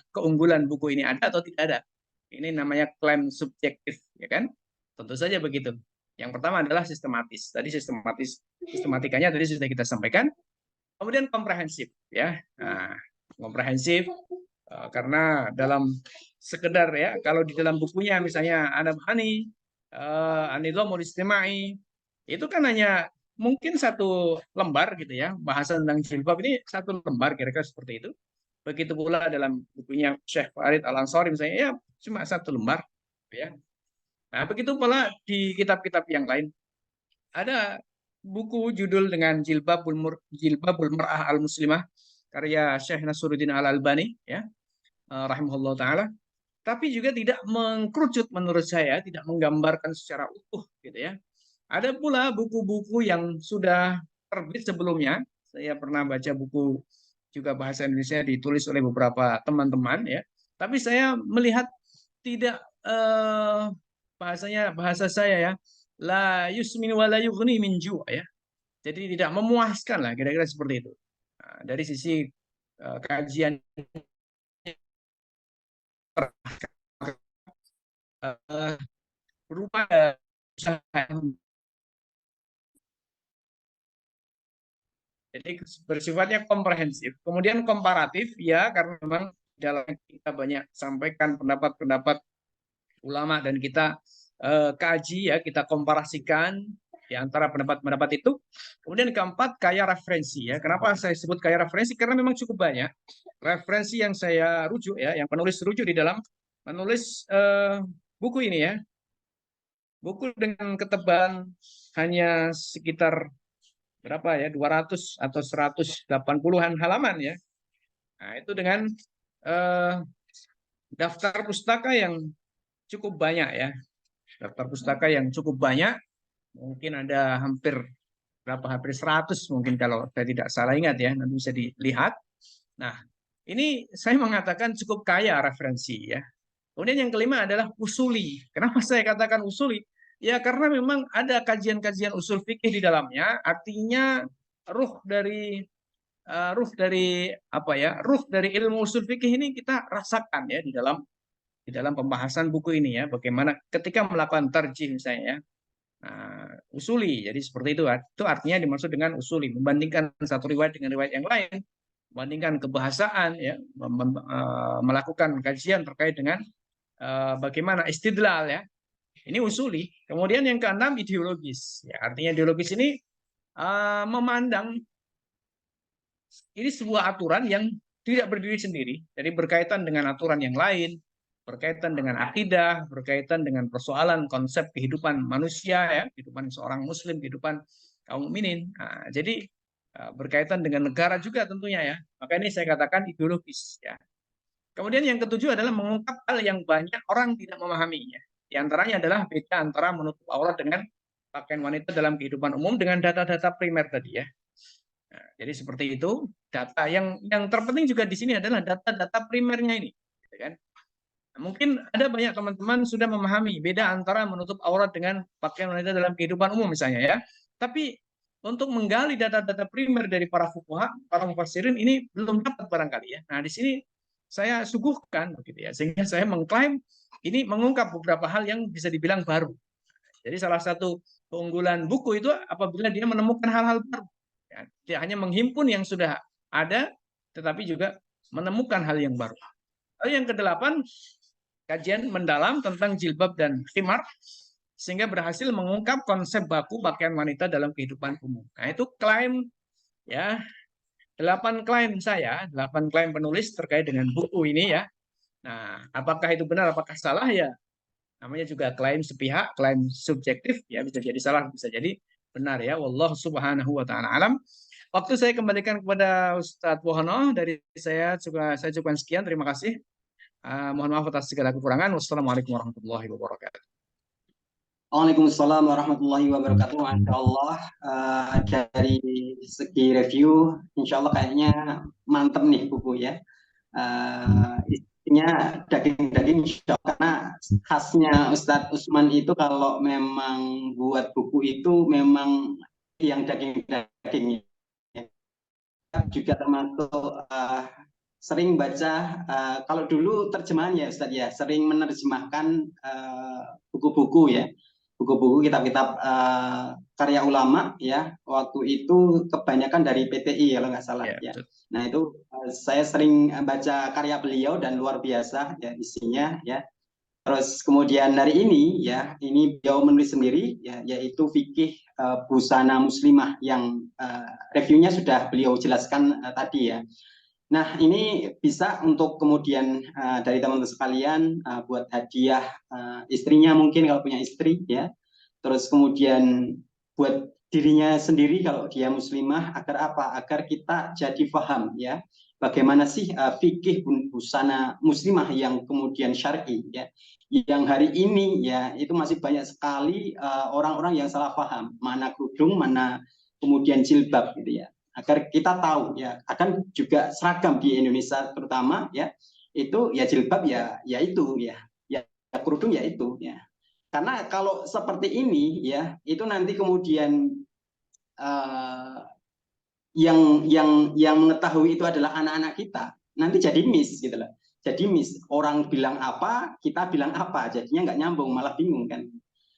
keunggulan buku ini ada atau tidak ada. Ini namanya klaim subjektif ya kan? Tentu saja begitu. Yang pertama adalah sistematis. Tadi sistematikanya tadi sudah kita sampaikan. Kemudian komprehensif ya. Nah, komprehensif karena dalam sekedar ya kalau di dalam bukunya misalnya An-Nabhani, An-Nidhamul Istimai itu kan hanya mungkin satu lembar gitu ya, bahasa tentang jilbab ini satu lembar kira-kira seperti itu. Begitu pula dalam bukunya Syekh Farid Al-Ansari misalnya ya cuma satu lembar ya. Nah, begitu pula di kitab-kitab yang lain ada buku judul dengan Jilbabul Mar'ah Al-Muslimah karya Syekh Nasruddin Al-Albani ya, rahimahullah taala. Tapi juga tidak mengkerucut menurut saya, tidak menggambarkan secara utuh gitu ya. Ada pula buku-buku yang sudah terbit sebelumnya. Saya pernah baca buku juga bahasa Indonesia ditulis oleh beberapa teman-teman ya. Tapi saya melihat tidak bahasa saya ya, la yusmin wa la yughni min ju' ya. Jadi tidak memuaskan lah kira-kira seperti itu. Nah, dari sisi kajian berupa jadi bersifatnya komprehensif. Kemudian komparatif ya karena memang dalam kita banyak sampaikan pendapat-pendapat ulama dan kita kaji ya, kita komparasikan di antara pendapat-pendapat itu. Kemudian keempat, kaya referensi ya. Kenapa saya sebut kaya referensi? Karena memang cukup banyak referensi yang saya rujuk ya, yang penulis rujuk di dalam menulis buku ini ya. Buku dengan ketebalan hanya sekitar berapa ya, 200 atau 180-an halaman ya. Nah, itu dengan daftar pustaka yang cukup banyak ya. daftar pustaka yang cukup banyak, mungkin ada hampir 100 mungkin kalau saya tidak salah ingat ya, nanti bisa dilihat. Nah, ini saya mengatakan cukup kaya referensi ya. Kemudian yang kelima adalah usuli. Kenapa saya katakan usuli? Ya karena memang ada kajian-kajian usul fikih di dalamnya, artinya ruh dari ruh dari ilmu usul fikih ini kita rasakan ya di dalam pembahasan buku ini ya, bagaimana ketika melakukan tarjih misalnya ya. Nah, usuli. Jadi seperti itu. Itu artinya dimaksud dengan usuli, membandingkan satu riwayat dengan riwayat yang lain, membandingkan kebahasaan ya, melakukan kajian terkait dengan bagaimana istidlal ya. Ini usuli. Kemudian yang keenam ideologis. Ya, artinya ideologis ini memandang ini sebuah aturan yang tidak berdiri sendiri, jadi berkaitan dengan aturan yang lain, berkaitan dengan akidah, berkaitan dengan persoalan konsep kehidupan manusia ya, kehidupan seorang muslim, kehidupan kaum mukminin. Nah, jadi berkaitan dengan negara juga tentunya ya. Maka ini saya katakan ideologis ya. Kemudian yang ketujuh adalah mengungkap hal yang banyak orang tidak memahaminya. Di antaranya adalah beda antara menutup aurat dengan pakaian wanita dalam kehidupan umum dengan data-data primer tadi ya. Nah, jadi seperti itu. Data yang terpenting juga di sini adalah data-data primernya ini, gitu kan? Nah, mungkin ada banyak teman-teman sudah memahami beda antara menutup aurat dengan pakaian wanita dalam kehidupan umum misalnya ya. Tapi untuk menggali data-data primer dari para fuqaha, para mufassirin ini belum dapat barangkali ya. Nah, di sini saya suguhkan begitu ya, sehingga saya mengklaim ini mengungkap beberapa hal yang bisa dibilang baru. Jadi salah satu keunggulan buku itu apabila dia menemukan hal-hal baru. Ya, tidak hanya menghimpun yang sudah ada, tetapi juga menemukan hal yang baru. Lalu yang kedelapan, kajian mendalam tentang jilbab dan khimar, sehingga berhasil mengungkap konsep baku pakaian wanita dalam kehidupan umum. Nah, itu klaim ya, 8 klaim penulis terkait dengan buku ini ya. Nah, apakah itu benar, apakah salah ya? Namanya juga klaim sepihak, klaim subjektif ya, bisa jadi salah, bisa jadi benar ya. Wallahu subhanahu wa ta'ala alam. Waktu saya kembalikan kepada Ustadz Wohono, dari saya cukupkan sekian. Terima kasih. Mohon maaf atas segala kekurangan. Wassalamualaikum warahmatullahi wabarakatuh. Waalaikumsalam warahmatullahi wabarakatuh. Masya Allah, dari segi review, insya Allah kayaknya mantep nih buku ya. Isinya daging-daging, insya Allah, karena khasnya Ustadz Usman itu kalau memang buat buku itu memang yang daging-daging. Juga termasuk sering baca, kalau dulu terjemahan ya Ustadz ya, sering menerjemahkan buku-buku ya, buku-buku kitab-kitab karya ulama ya, waktu itu kebanyakan dari PTI kalau nggak salah ya. Nah itu saya sering baca karya beliau dan luar biasa ya isinya ya. Terus kemudian hari ini ya, ini beliau menulis sendiri ya, yaitu fikih busana muslimah yang reviewnya sudah beliau jelaskan tadi ya. Nah, ini bisa untuk kemudian dari teman-teman sekalian buat hadiah istrinya mungkin kalau punya istri ya. Terus kemudian buat dirinya sendiri kalau dia muslimah, agar apa? Agar kita jadi paham ya. Bagaimana sih fikih busana muslimah yang kemudian syar'i ya. Yang hari ini ya itu masih banyak sekali orang-orang yang salah paham mana kerudung, mana kemudian jilbab gitu ya. Agar kita tahu ya, akan juga seragam di Indonesia terutama ya, itu ya jilbab ya itu ya kerudung ya itu ya. Karena kalau seperti ini ya, itu nanti kemudian yang mengetahui itu adalah anak-anak kita, nanti jadi miss gitu loh. Jadi miss, orang bilang apa, kita bilang apa, jadinya nggak nyambung, malah bingung kan.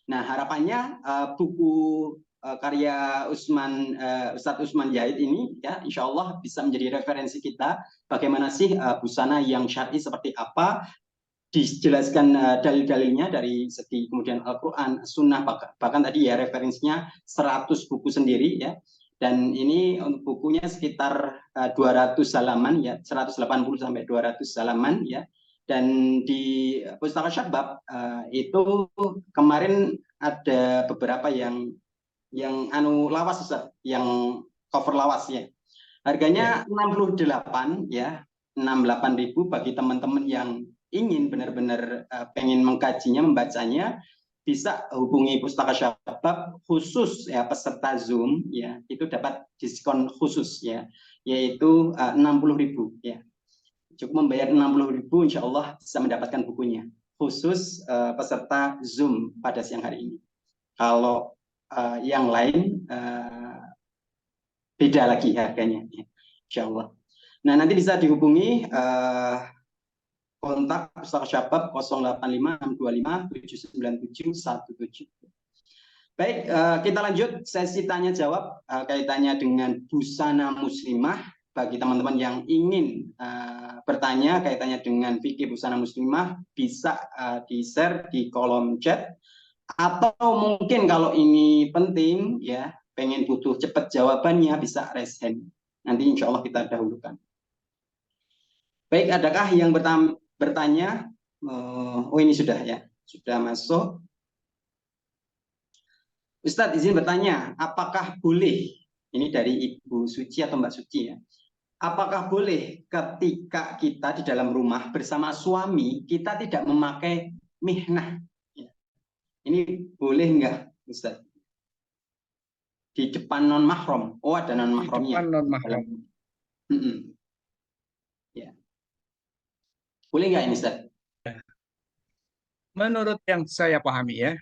Nah harapannya buku karya Ustadz Usman Yahid ini ya insya Allah bisa menjadi referensi kita bagaimana sih busana yang syar'i seperti apa, dijelaskan dalil-dalilnya dari segi kemudian Al-Quran, Sunnah, bahkan tadi ya referensinya 100 buku sendiri ya. Dan ini untuk bukunya sekitar 200 halaman ya, 180 sampai 200 halaman ya. Dan di Pustaka Syabab itu kemarin ada beberapa yang lawas Ustaz, yang cover lawas ya. Harganya 68 ya, 68.000 bagi teman-teman yang ingin benar-benar pengen mengkajinya, membacanya. bisa hubungi Pustaka Syabab khusus ya, peserta Zoom ya, itu dapat diskon khusus ya, yaitu 60.000 ya. Cukup membayar 60.000, insya Allah bisa mendapatkan bukunya khusus peserta Zoom pada siang hari ini. Kalau yang lain beda lagi harganya ya, insya Allah. Nah, nanti bisa dihubungi kontak Pustaka Syabab 085625797717. Baik, kita lanjut sesi tanya jawab kaitannya dengan busana muslimah. Bagi teman-teman yang ingin bertanya kaitannya dengan fikih busana muslimah, bisa di-share di kolom chat, atau mungkin kalau ini penting ya, pengen butuh cepat jawabannya, bisa raise hand. Nanti insya Allah kita dahulukan. Baik, adakah yang bertanya? Oh, ini sudah ya, sudah masuk. Ustadz izin bertanya, apakah boleh, ini dari Ibu Suci atau Mbak Suci ya, apakah boleh ketika kita di dalam rumah bersama suami, kita tidak memakai mihnah? Ini boleh enggak, Ustadz? Di depan non mahram. Oh, ada non mahramnya. Di depan non mahram. Ya. Boleh enggak ini, Ustadz? Menurut yang saya pahami ya,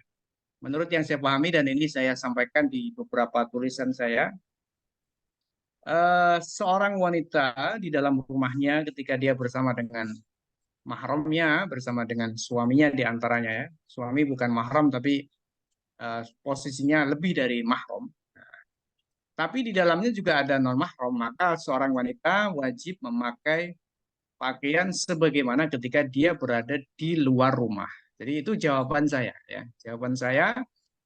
menurut yang saya pahami dan ini saya sampaikan di beberapa tulisan saya, seorang wanita di dalam rumahnya ketika dia bersama dengan mahramnya, bersama dengan suaminya di antaranya ya, suami bukan mahram tapi posisinya lebih dari mahram. Tapi di dalamnya juga ada non mahram, maka seorang wanita wajib memakai pakaian sebagaimana ketika dia berada di luar rumah. Jadi itu jawaban saya ya, jawaban saya,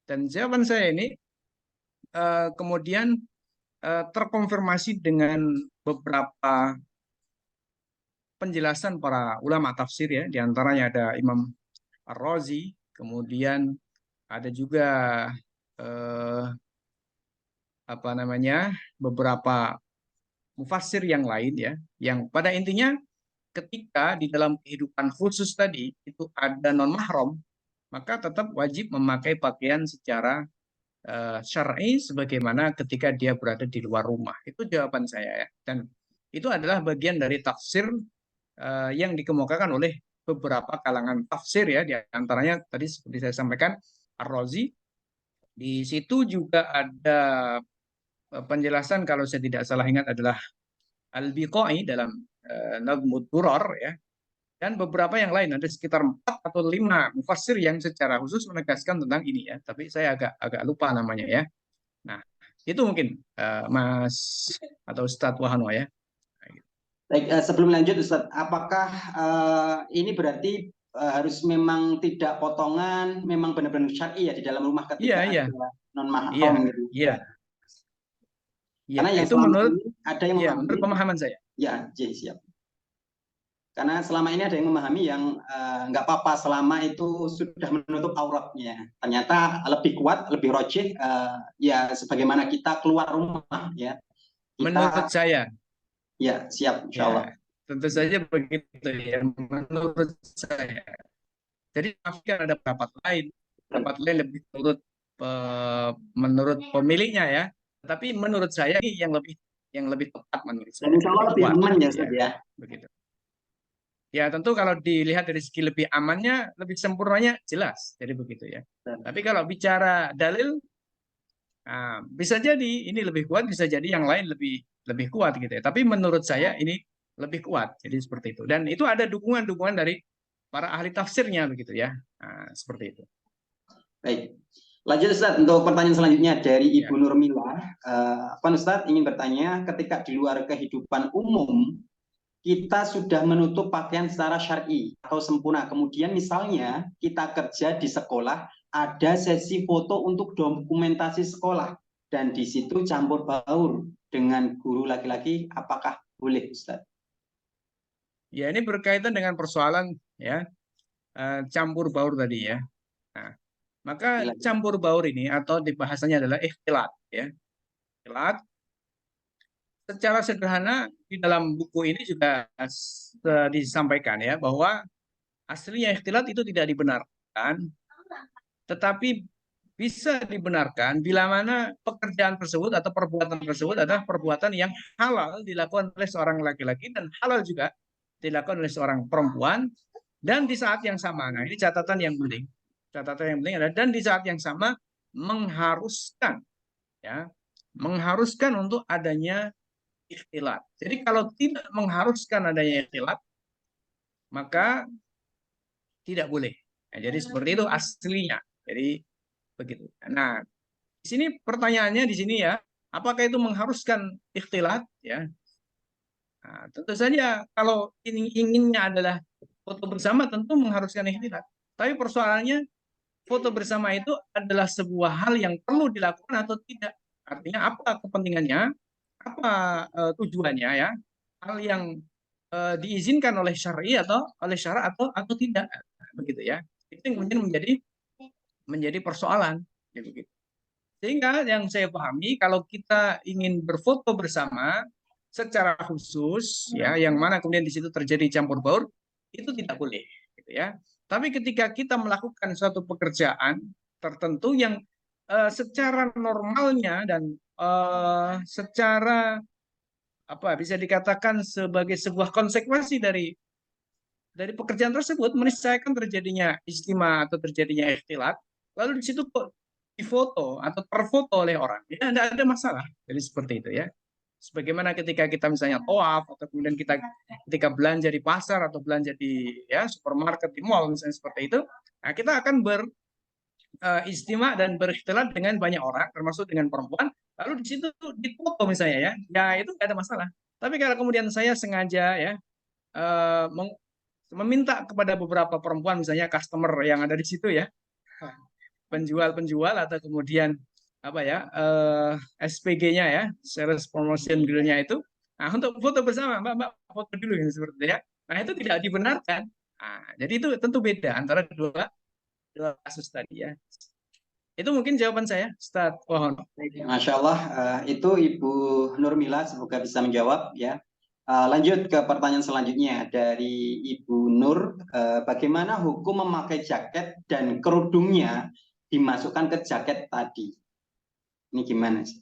dan jawaban saya ini kemudian terkonfirmasi dengan beberapa penjelasan para ulama tafsir ya, di antaranya ada Imam Ar-Razi, kemudian ada juga apa namanya beberapa mufassir yang lain ya, yang pada intinya ketika di dalam kehidupan khusus tadi itu ada non mahram, maka tetap wajib memakai pakaian secara syar'i sebagaimana ketika dia berada di luar rumah. Itu jawaban saya ya. Dan itu adalah bagian dari tafsir yang dikemukakan oleh beberapa kalangan tafsir ya, di antaranya tadi seperti saya sampaikan Ar-Razi. Di situ juga ada penjelasan kalau saya tidak salah ingat adalah Al-Biqai dalam Nadhmud Durar ya, dan beberapa yang lain, ada sekitar 4 atau 5 mufassir yang secara khusus menegaskan tentang ini ya, tapi saya agak lupa namanya ya. Nah, itu mungkin Mas atau Ustadz Wahanwa ya. Baik, sebelum lanjut Ustadz, apakah ini berarti harus memang tidak potongan, memang benar-benar syar'i ya di dalam rumah ketika Iya, ada non mahram iya, gitu? iya, iya. Karena yang Itu selama menurut, ini ada yang ya, memahami, menurut pemahaman saya. ya, siap. Karena selama ini ada yang memahami yang nggak apa-apa selama itu sudah menutup auratnya. Ternyata lebih kuat, lebih rojih, ya sebagaimana kita keluar rumah ya. Menurut Kita saya, ya siap, insya Allah. ya, tentu saja begitu ya. Menurut saya. Jadi kan ada pendapat lain lebih menurut pemiliknya ya. Tapi menurut saya ini yang lebih tepat menurut Dan saya, insya Allah lebih lebih kuat aman ya ya, Ustaz ya. begitu. Ya tentu kalau dilihat dari segi lebih amannya, lebih sempurnanya jelas, jadi begitu ya. Tapi kalau bicara dalil, nah, bisa jadi ini lebih kuat, bisa jadi yang lain lebih kuat gitu ya. Tapi menurut saya ini lebih kuat, jadi seperti itu. Dan itu ada dukungan-dukungan dari para ahli tafsirnya begitu ya. Nah, seperti itu. Baik. Lanjut Ustaz, untuk pertanyaan selanjutnya dari Ya. Ibu Nurmila. Pak Ustaz ingin bertanya, ketika di luar kehidupan umum, kita sudah menutup pakaian secara syar'i atau sempurna. Kemudian misalnya kita kerja di sekolah, ada sesi foto untuk dokumentasi sekolah. Dan di situ campur baur dengan guru laki-laki, apakah boleh Ustaz? Ya, ini berkaitan dengan persoalan ya campur baur tadi ya. Nah, maka campur baur ini atau di bahasanya adalah ikhtilat ya. Ikhtilat secara sederhana di dalam buku ini juga disampaikan ya bahwa aslinya ikhtilat itu tidak dibenarkan tetapi bisa dibenarkan bila mana pekerjaan tersebut atau perbuatan tersebut adalah perbuatan yang halal dilakukan oleh seorang laki-laki dan halal juga dilakukan oleh seorang perempuan, dan di saat yang sama, nah ini catatan yang penting, catatan yang penting adalah dan di saat yang sama mengharuskan, ya, mengharuskan untuk adanya ikhtilat. Jadi kalau tidak mengharuskan adanya ikhtilat, maka tidak boleh. Nah, jadi seperti itu aslinya. Jadi begitu. Nah, di sini pertanyaannya di sini ya, apakah itu mengharuskan ikhtilat? Ya, nah, tentu saja kalau inginnya adalah foto bersama tentu mengharuskan ikhtilat. Tapi persoalannya foto bersama itu adalah sebuah hal yang perlu dilakukan atau tidak. Artinya apa kepentingannya, apa tujuannya ya, hal yang diizinkan oleh syar'i atau oleh syara atau tidak, begitu ya. Itu yang kemudian menjadi persoalan, ya, begitu. Sehingga yang saya pahami kalau kita ingin berfoto bersama secara khusus ya, yang mana kemudian di situ terjadi campur baur, itu tidak boleh, gitu ya. Tapi ketika kita melakukan suatu pekerjaan tertentu yang secara normalnya dan secara apa bisa dikatakan sebagai sebuah konsekuensi dari pekerjaan tersebut meniscayakan terjadinya istimewa atau terjadinya ikhtilat, lalu di situ kok difoto atau terfoto oleh orang, ya tidak ada masalah. Jadi seperti itu ya. Sebagaimana ketika kita misalnya tawaf atau kemudian kita ketika belanja di pasar atau belanja di ya supermarket di mall misalnya seperti itu, nah kita akan beristimewa dan berikhtilat dengan banyak orang termasuk dengan perempuan, lalu di situ difoto misalnya ya, ya itu tidak ada masalah. Tapi kalau kemudian saya sengaja ya eh, meminta kepada beberapa perempuan misalnya customer yang ada di situ ya, penjual-penjual atau kemudian apa ya SPG-nya ya, sales promotion girl-nya itu, nah untuk foto bersama mbak foto dulu yang seperti itu ya, nah itu tidak dibenarkan. Nah, jadi itu tentu beda antara dua kasus tadi ya. Itu mungkin jawaban saya, Ustaz. Pohon. Masya Allah, itu Ibu Nurmila semoga bisa menjawab ya. Lanjut ke pertanyaan selanjutnya dari Ibu Nur, bagaimana hukum memakai jaket dan kerudungnya dimasukkan ke jaket tadi? Ini gimana sih?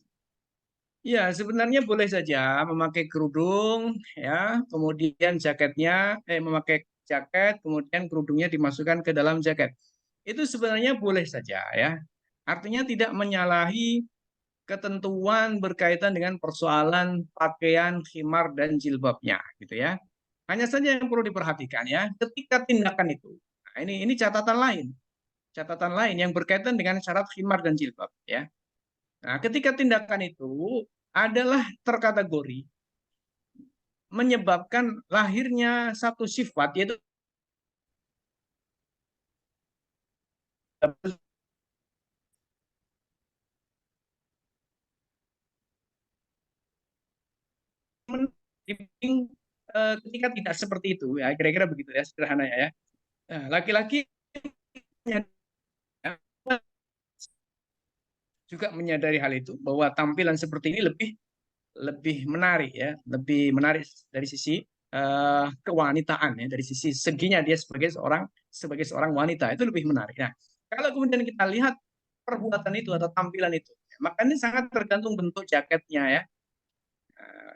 Ya, sebenarnya boleh saja memakai kerudung, ya, kemudian memakai jaket, kemudian kerudungnya dimasukkan ke dalam jaket. Itu sebenarnya boleh saja, ya. Artinya tidak menyalahi ketentuan berkaitan dengan persoalan pakaian, khimar dan jilbabnya, gitu ya. Hanya saja yang perlu diperhatikan ya, ketika tindakan itu. Nah, ini catatan lain yang berkaitan dengan syarat khimar dan jilbab, ya. Nah, ketika tindakan itu adalah terkategori menyebabkan lahirnya satu sifat, yaitu ketika tidak seperti itu, ya kira-kira begitu ya sederhananya ya. Nah, laki-laki juga menyadari hal itu bahwa tampilan seperti ini lebih lebih menarik ya, lebih menarik dari sisi kewanitaan ya, dari sisi seginya dia sebagai seorang wanita itu lebih menarik. Nah, kalau kemudian kita lihat perbuatan itu atau tampilan itu, maka ini sangat tergantung bentuk jaketnya ya,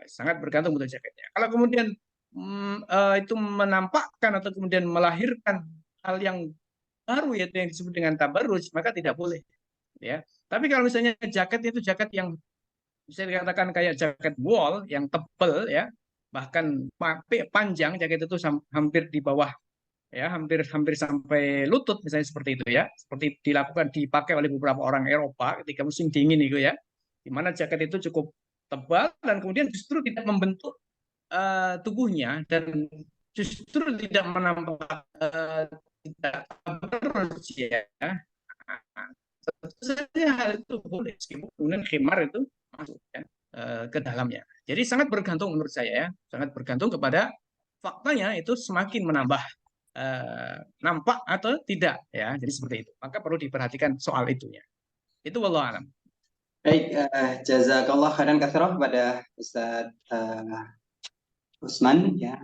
sangat bergantung bentuk jaketnya. Kalau kemudian itu menampakkan atau kemudian melahirkan hal yang baru yaitu yang disebut dengan tabarruj, maka tidak boleh ya. Tapi kalau misalnya jaket itu jaket yang bisa dikatakan kayak jaket wol yang tebal ya, bahkan panjang jaket itu hampir di bawah ya, hampir hampir sampai lutut misalnya seperti itu ya, seperti dipakai oleh beberapa orang Eropa ketika musim dingin itu ya, di mana jaket itu cukup tebal dan kemudian justru tidak membentuk tubuhnya dan justru tidak menambah tidak terus ya. Nah, tentu saja hal itu boleh meskipun kemudian khimar itu masuk ya, ke dalamnya. Jadi sangat bergantung menurut saya ya, sangat bergantung kepada faktanya itu semakin menambah nampak atau tidak ya. Jadi seperti itu. Maka perlu diperhatikan soal itunya. Itu wallahu alam. Baik, jazakallah khairan katsirah kepada Ustaz Usman ya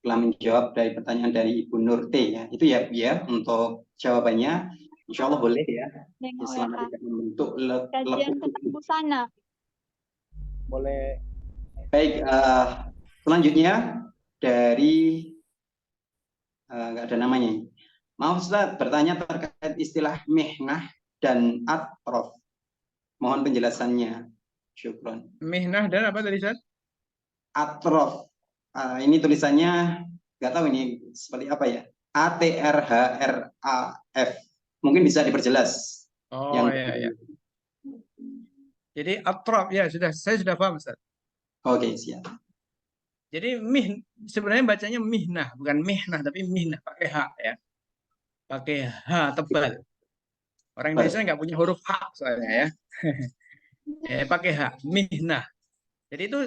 telah menjawab dari pertanyaan dari Ibu Nur T ya. Itu ya Bu ya untuk jawabannya. Insya Allah boleh ya. Nengok Selama WA. tidak membentuk Kajian lekuk. tentang busana. Boleh. Baik, selanjutnya dari nggak ada namanya. Maaf Ustaz, bertanya terkait istilah mihnah dan atrof. Mohon penjelasannya. Syukron. Mihnah dan apa tadi, Ustaz? Atrof. Ini tulisannya nggak tahu ini seperti apa ya. ATRHRAF. Mungkin bisa diperjelas. Oh ya. Jadi atrof ya saya sudah paham, Ustaz. Oke, siap. Jadi sebenarnya bacanya mihnah, bukan mihnah tapi mihnah pakai H ya. Pakai H tebal. Orang Indonesia nggak punya huruf H soalnya ya. Pakai H, mihnah. Jadi itu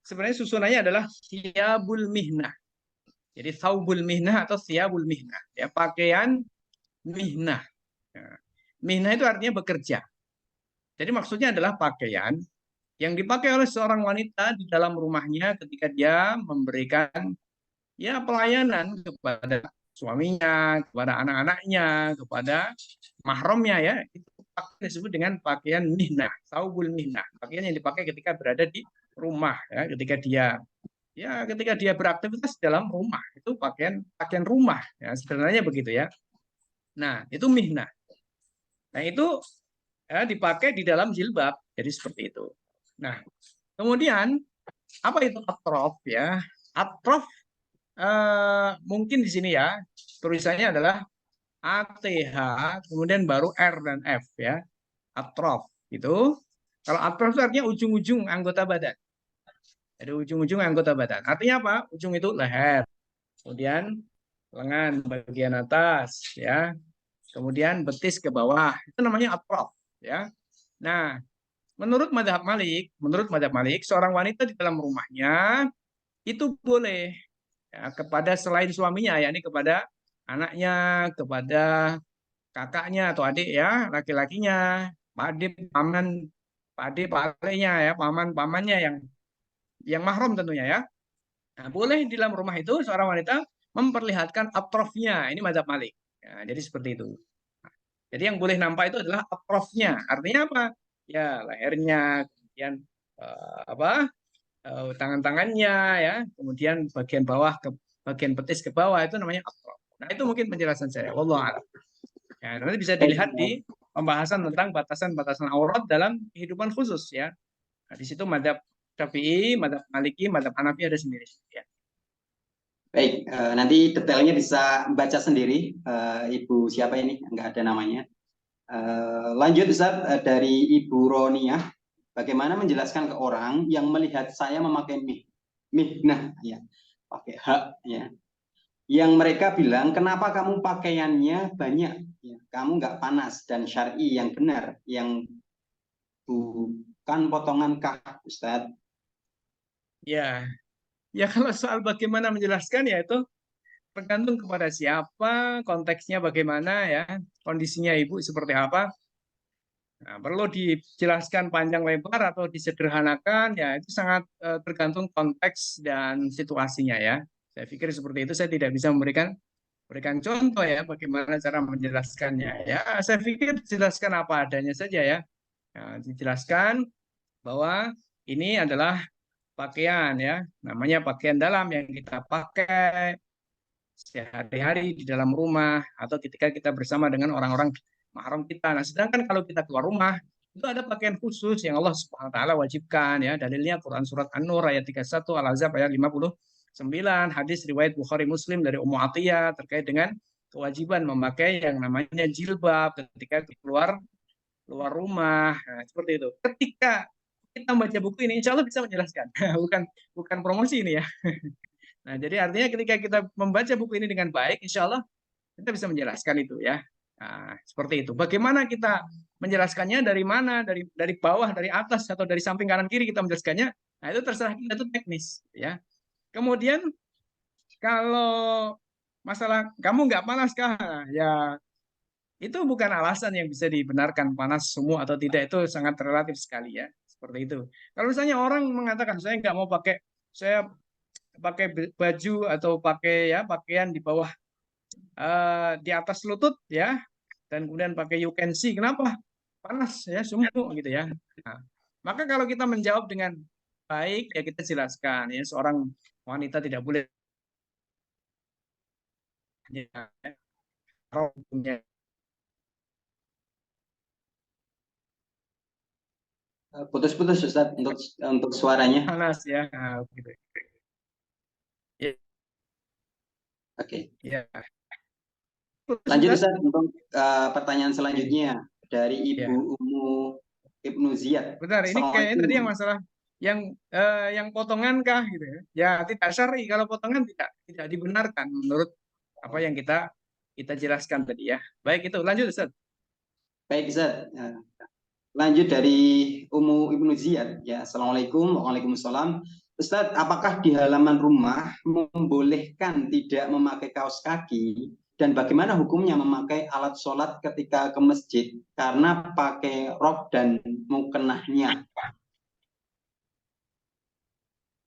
sebenarnya susunannya adalah thiyabul mihnah. Jadi thawbul mihnah atau thiyabul mihnah. Ya, pakaian mihnah. Mihnah itu artinya bekerja. Jadi maksudnya adalah pakaian yang dipakai oleh seorang wanita di dalam rumahnya ketika dia memberikan ya pelayanan kepada suaminya, kepada anak-anaknya, kepada mahramnya ya. Itu disebut dengan pakaian mihnah, saubul mihnah. Pakaian yang dipakai ketika berada di rumah ya, ketika dia beraktivitas dalam rumah. Itu pakaian rumah ya, sebenarnya begitu ya. Nah, itu mihnah. Nah, itu dipakai di dalam jilbab. Jadi seperti itu. Nah, kemudian apa itu atrof ya? Atrof mungkin di sini ya tulisannya adalah ATH kemudian baru R dan F ya. Atrof itu. Kalau atrof itu artinya ujung-ujung anggota badan. Jadi ujung-ujung anggota badan. Artinya apa? Ujung itu leher. Kemudian lengan bagian atas ya. Kemudian betis ke bawah. Itu namanya atrof ya. Nah, menurut mazhab Malik, seorang wanita di dalam rumahnya itu boleh ya, kepada selain suaminya, yakni kepada anaknya, kepada kakaknya atau adik ya, laki-lakinya, pamannya ya, pamannya yang mahram tentunya ya. Nah, boleh di dalam rumah itu seorang wanita memperlihatkan atrofnya. Ini mazhab Malik. Ya, jadi seperti itu. Jadi yang boleh nampak itu adalah atrofnya. Artinya apa? Ya, lehernya, kemudian apa? Tangan-tangannya ya, kemudian bagian bawah ke bagian betis ke bawah itu namanya atrof. Nah, itu mungkin penjelasan saya. Wallahu a'lam. Ya, nanti bisa dilihat di pembahasan tentang batasan-batasan aurat dalam kehidupan khusus ya. Nah, di situ mazhab Syafi'i, mazhab Maliki, mazhab Hanafi ada sendiri ya. Baik, nanti detailnya bisa baca sendiri. Ibu siapa ini? Enggak ada namanya. Lanjut Ustaz, dari Ibu Roniah. Bagaimana menjelaskan ke orang yang melihat saya memakai mihnah ya, pakai hak ya. Yang mereka bilang, kenapa kamu pakaiannya banyak? Ya, kamu nggak panas dan syar'i yang benar, yang bukan potongan kah, Ustadz? Ya, kalau soal bagaimana menjelaskan ya itu tergantung kepada siapa, konteksnya bagaimana ya, kondisinya ibu seperti apa. Nah, perlu dijelaskan panjang lebar atau disederhanakan ya itu sangat tergantung konteks dan situasinya ya. Saya pikir seperti itu. Saya tidak bisa memberikan contoh ya bagaimana cara menjelaskannya. Ya, saya pikir jelaskan apa adanya saja ya. Nah, dijelaskan bahwa ini adalah pakaian ya, namanya pakaian dalam yang kita pakai sehari-hari di dalam rumah atau ketika kita bersama dengan orang-orang mahram kita. Nah, sedangkan kalau kita keluar rumah itu ada pakaian khusus yang Allah Subhanahu wa taala wajibkan ya. Dalilnya Quran surat An-Nur ayat 31, Al-Ahzab ayat 59, hadis riwayat Bukhari Muslim dari Ummu Atiyah terkait dengan kewajiban memakai yang namanya jilbab ketika keluar rumah. Nah, seperti itu. Ketika kita membaca buku ini, insya Allah bisa menjelaskan. bukan promosi ini ya. Nah, jadi artinya ketika kita membaca buku ini dengan baik, insya Allah kita bisa menjelaskan itu ya. Nah, seperti itu. Bagaimana kita menjelaskannya dari mana? Dari bawah, dari atas, atau dari samping kanan kiri kita menjelaskannya. Nah, itu terserah kita, itu teknis ya. Kemudian kalau masalah kamu nggak panas kah? Ya itu bukan alasan yang bisa dibenarkan panas semua atau tidak, itu sangat relatif sekali ya. Seperti itu. Kalau misalnya orang mengatakan saya nggak mau saya pakai baju atau pakai ya pakaian di bawah di atas lutut ya, dan kemudian pakai you can see. Kenapa? Panas ya, sumuk gitu ya. Nah, maka kalau kita menjawab dengan baik ya kita jelaskan ya seorang wanita tidak boleh ya, hukumnya Putus-putus Ustaz untuk suaranya. panas ya. Nah, gitu. Ya, Oke. ya. Lanjut Ustaz? Ustaz untuk pertanyaan selanjutnya dari Ya. Ibu Umu Ibnu Ziyad. Benar, ini kayaknya tadi yang Assalamualaikum. masalah yang potongan kah gitu ya. Ya tidak syar'i kalau potongan tidak dibenarkan menurut apa yang kita jelaskan tadi ya. Baik itu lanjut Ustaz. Baik Ustaz. Lanjut dari Umu Ibnu Ziyad. Ya, Assalamualaikum. Waalaikumsalam. Ustaz, apakah di halaman rumah membolehkan tidak memakai kaos kaki? Dan bagaimana hukumnya memakai alat sholat ketika ke masjid karena pakai rok dan mukenahnya?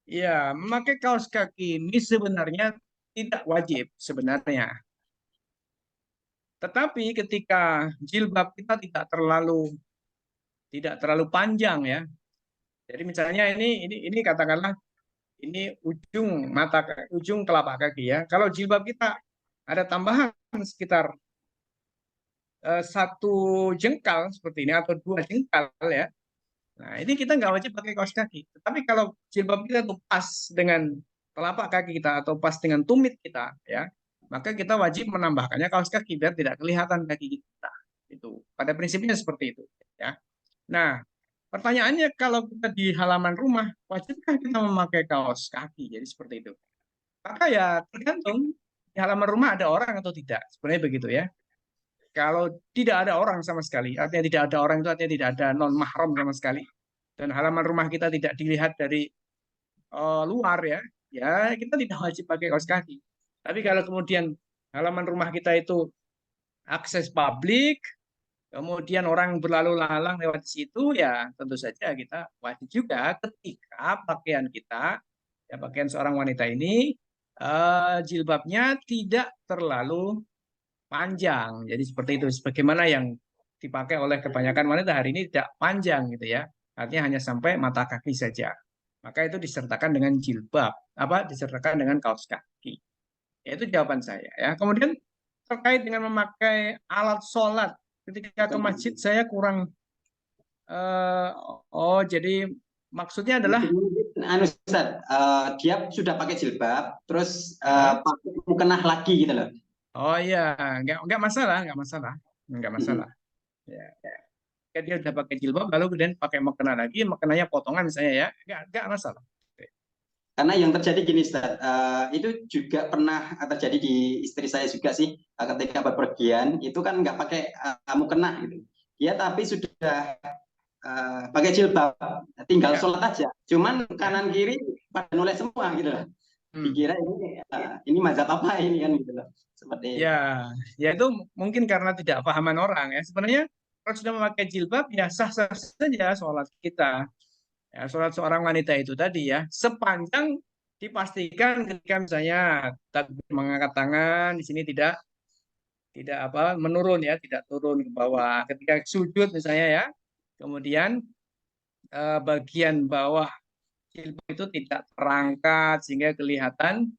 Ya, memakai kaos kaki ini sebenarnya tidak wajib sebenarnya. Tetapi ketika jilbab kita tidak terlalu panjang ya. Jadi misalnya ini katakanlah ini ujung telapak kaki ya. Kalau jilbab kita ada tambahan sekitar 1 jengkal seperti ini atau 2 jengkal ya. Nah ini kita nggak wajib pakai kaos kaki. Tetapi kalau jilbab kita tuh pas dengan telapak kaki kita atau pas dengan tumit kita ya, maka kita wajib menambahkannya kaos kaki biar tidak kelihatan kaki kita. Itu pada prinsipnya seperti itu ya. Nah, pertanyaannya kalau kita di halaman rumah, wajibkah kita memakai kaos kaki? Jadi seperti itu. Maka ya tergantung di halaman rumah ada orang atau tidak. Sebenarnya begitu ya. Kalau tidak ada orang sama sekali, artinya tidak ada orang itu artinya tidak ada non mahram sama sekali. Dan halaman rumah kita tidak dilihat dari luar ya, ya kita tidak wajib pakai kaos kaki. Tapi kalau kemudian halaman rumah kita itu akses publik, kemudian orang berlalu lalang lewat situ, ya tentu saja kita wajib juga ketika pakaian kita, ya pakaian seorang wanita ini jilbabnya tidak terlalu panjang. Jadi seperti itu, sebagaimana yang dipakai oleh kebanyakan wanita hari ini tidak panjang gitu ya. Artinya hanya sampai mata kaki saja. Maka itu disertakan dengan jilbab, apa disertakan dengan kaos kaki. Ya, itu jawaban saya ya. Kemudian terkait dengan memakai alat sholat ketika ke masjid saya kurang eh, oh jadi maksudnya adalah Anu Ustaz, dia sudah pakai jilbab, terus eh, pakai mukenah lagi gitu loh. oh iya nggak masalah ya. Ketika dia udah pakai jilbab lalu kemudian pakai mukena lagi mukenanya potongan misalnya ya nggak masalah. Karena yang terjadi gini, Ustaz, itu juga pernah terjadi di istri saya juga sih, ketika bepergian, itu kan nggak pakai mukena gitu. Dia tapi sudah pakai jilbab, tinggal Ya, sholat aja. Cuman ya. kanan kiri pada nulis semua gitu loh. Hmm. Dikira ini mazhab apa ini kan gitu loh. Seperti Ya, itu. ya itu mungkin karena tidak pahaman orang ya. Sebenarnya kalau sudah memakai jilbab ya sah-sah saja sholat kita. Ya, sholat seorang wanita itu tadi ya, sepanjang dipastikan ketika misalnya takbir mengangkat tangan di sini tidak tidak apa menurun ya, tidak turun ke bawah. Ketika sujud misalnya ya, kemudian bagian bawah jilbab itu tidak terangkat sehingga kelihatan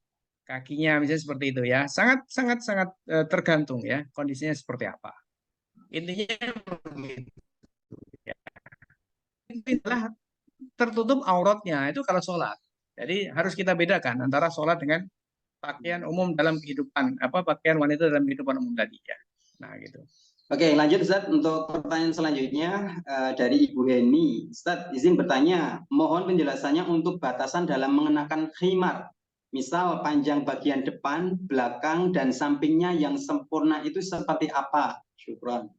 kakinya misalnya seperti itu ya. Sangat sangat sangat tergantung ya kondisinya seperti apa. Intinya begitu ya. Itulah tertutup auratnya itu kalau sholat. Jadi harus kita bedakan antara sholat dengan pakaian umum dalam kehidupan apa pakaian wanita dalam kehidupan umum tadi ya. Nah gitu. Oke, lanjut Ustaz untuk pertanyaan selanjutnya dari Ibu Heni. Ustaz, izin bertanya, mohon penjelasannya untuk batasan dalam mengenakan khimar. Misal panjang bagian depan, belakang, dan sampingnya yang sempurna itu seperti apa? Syukron.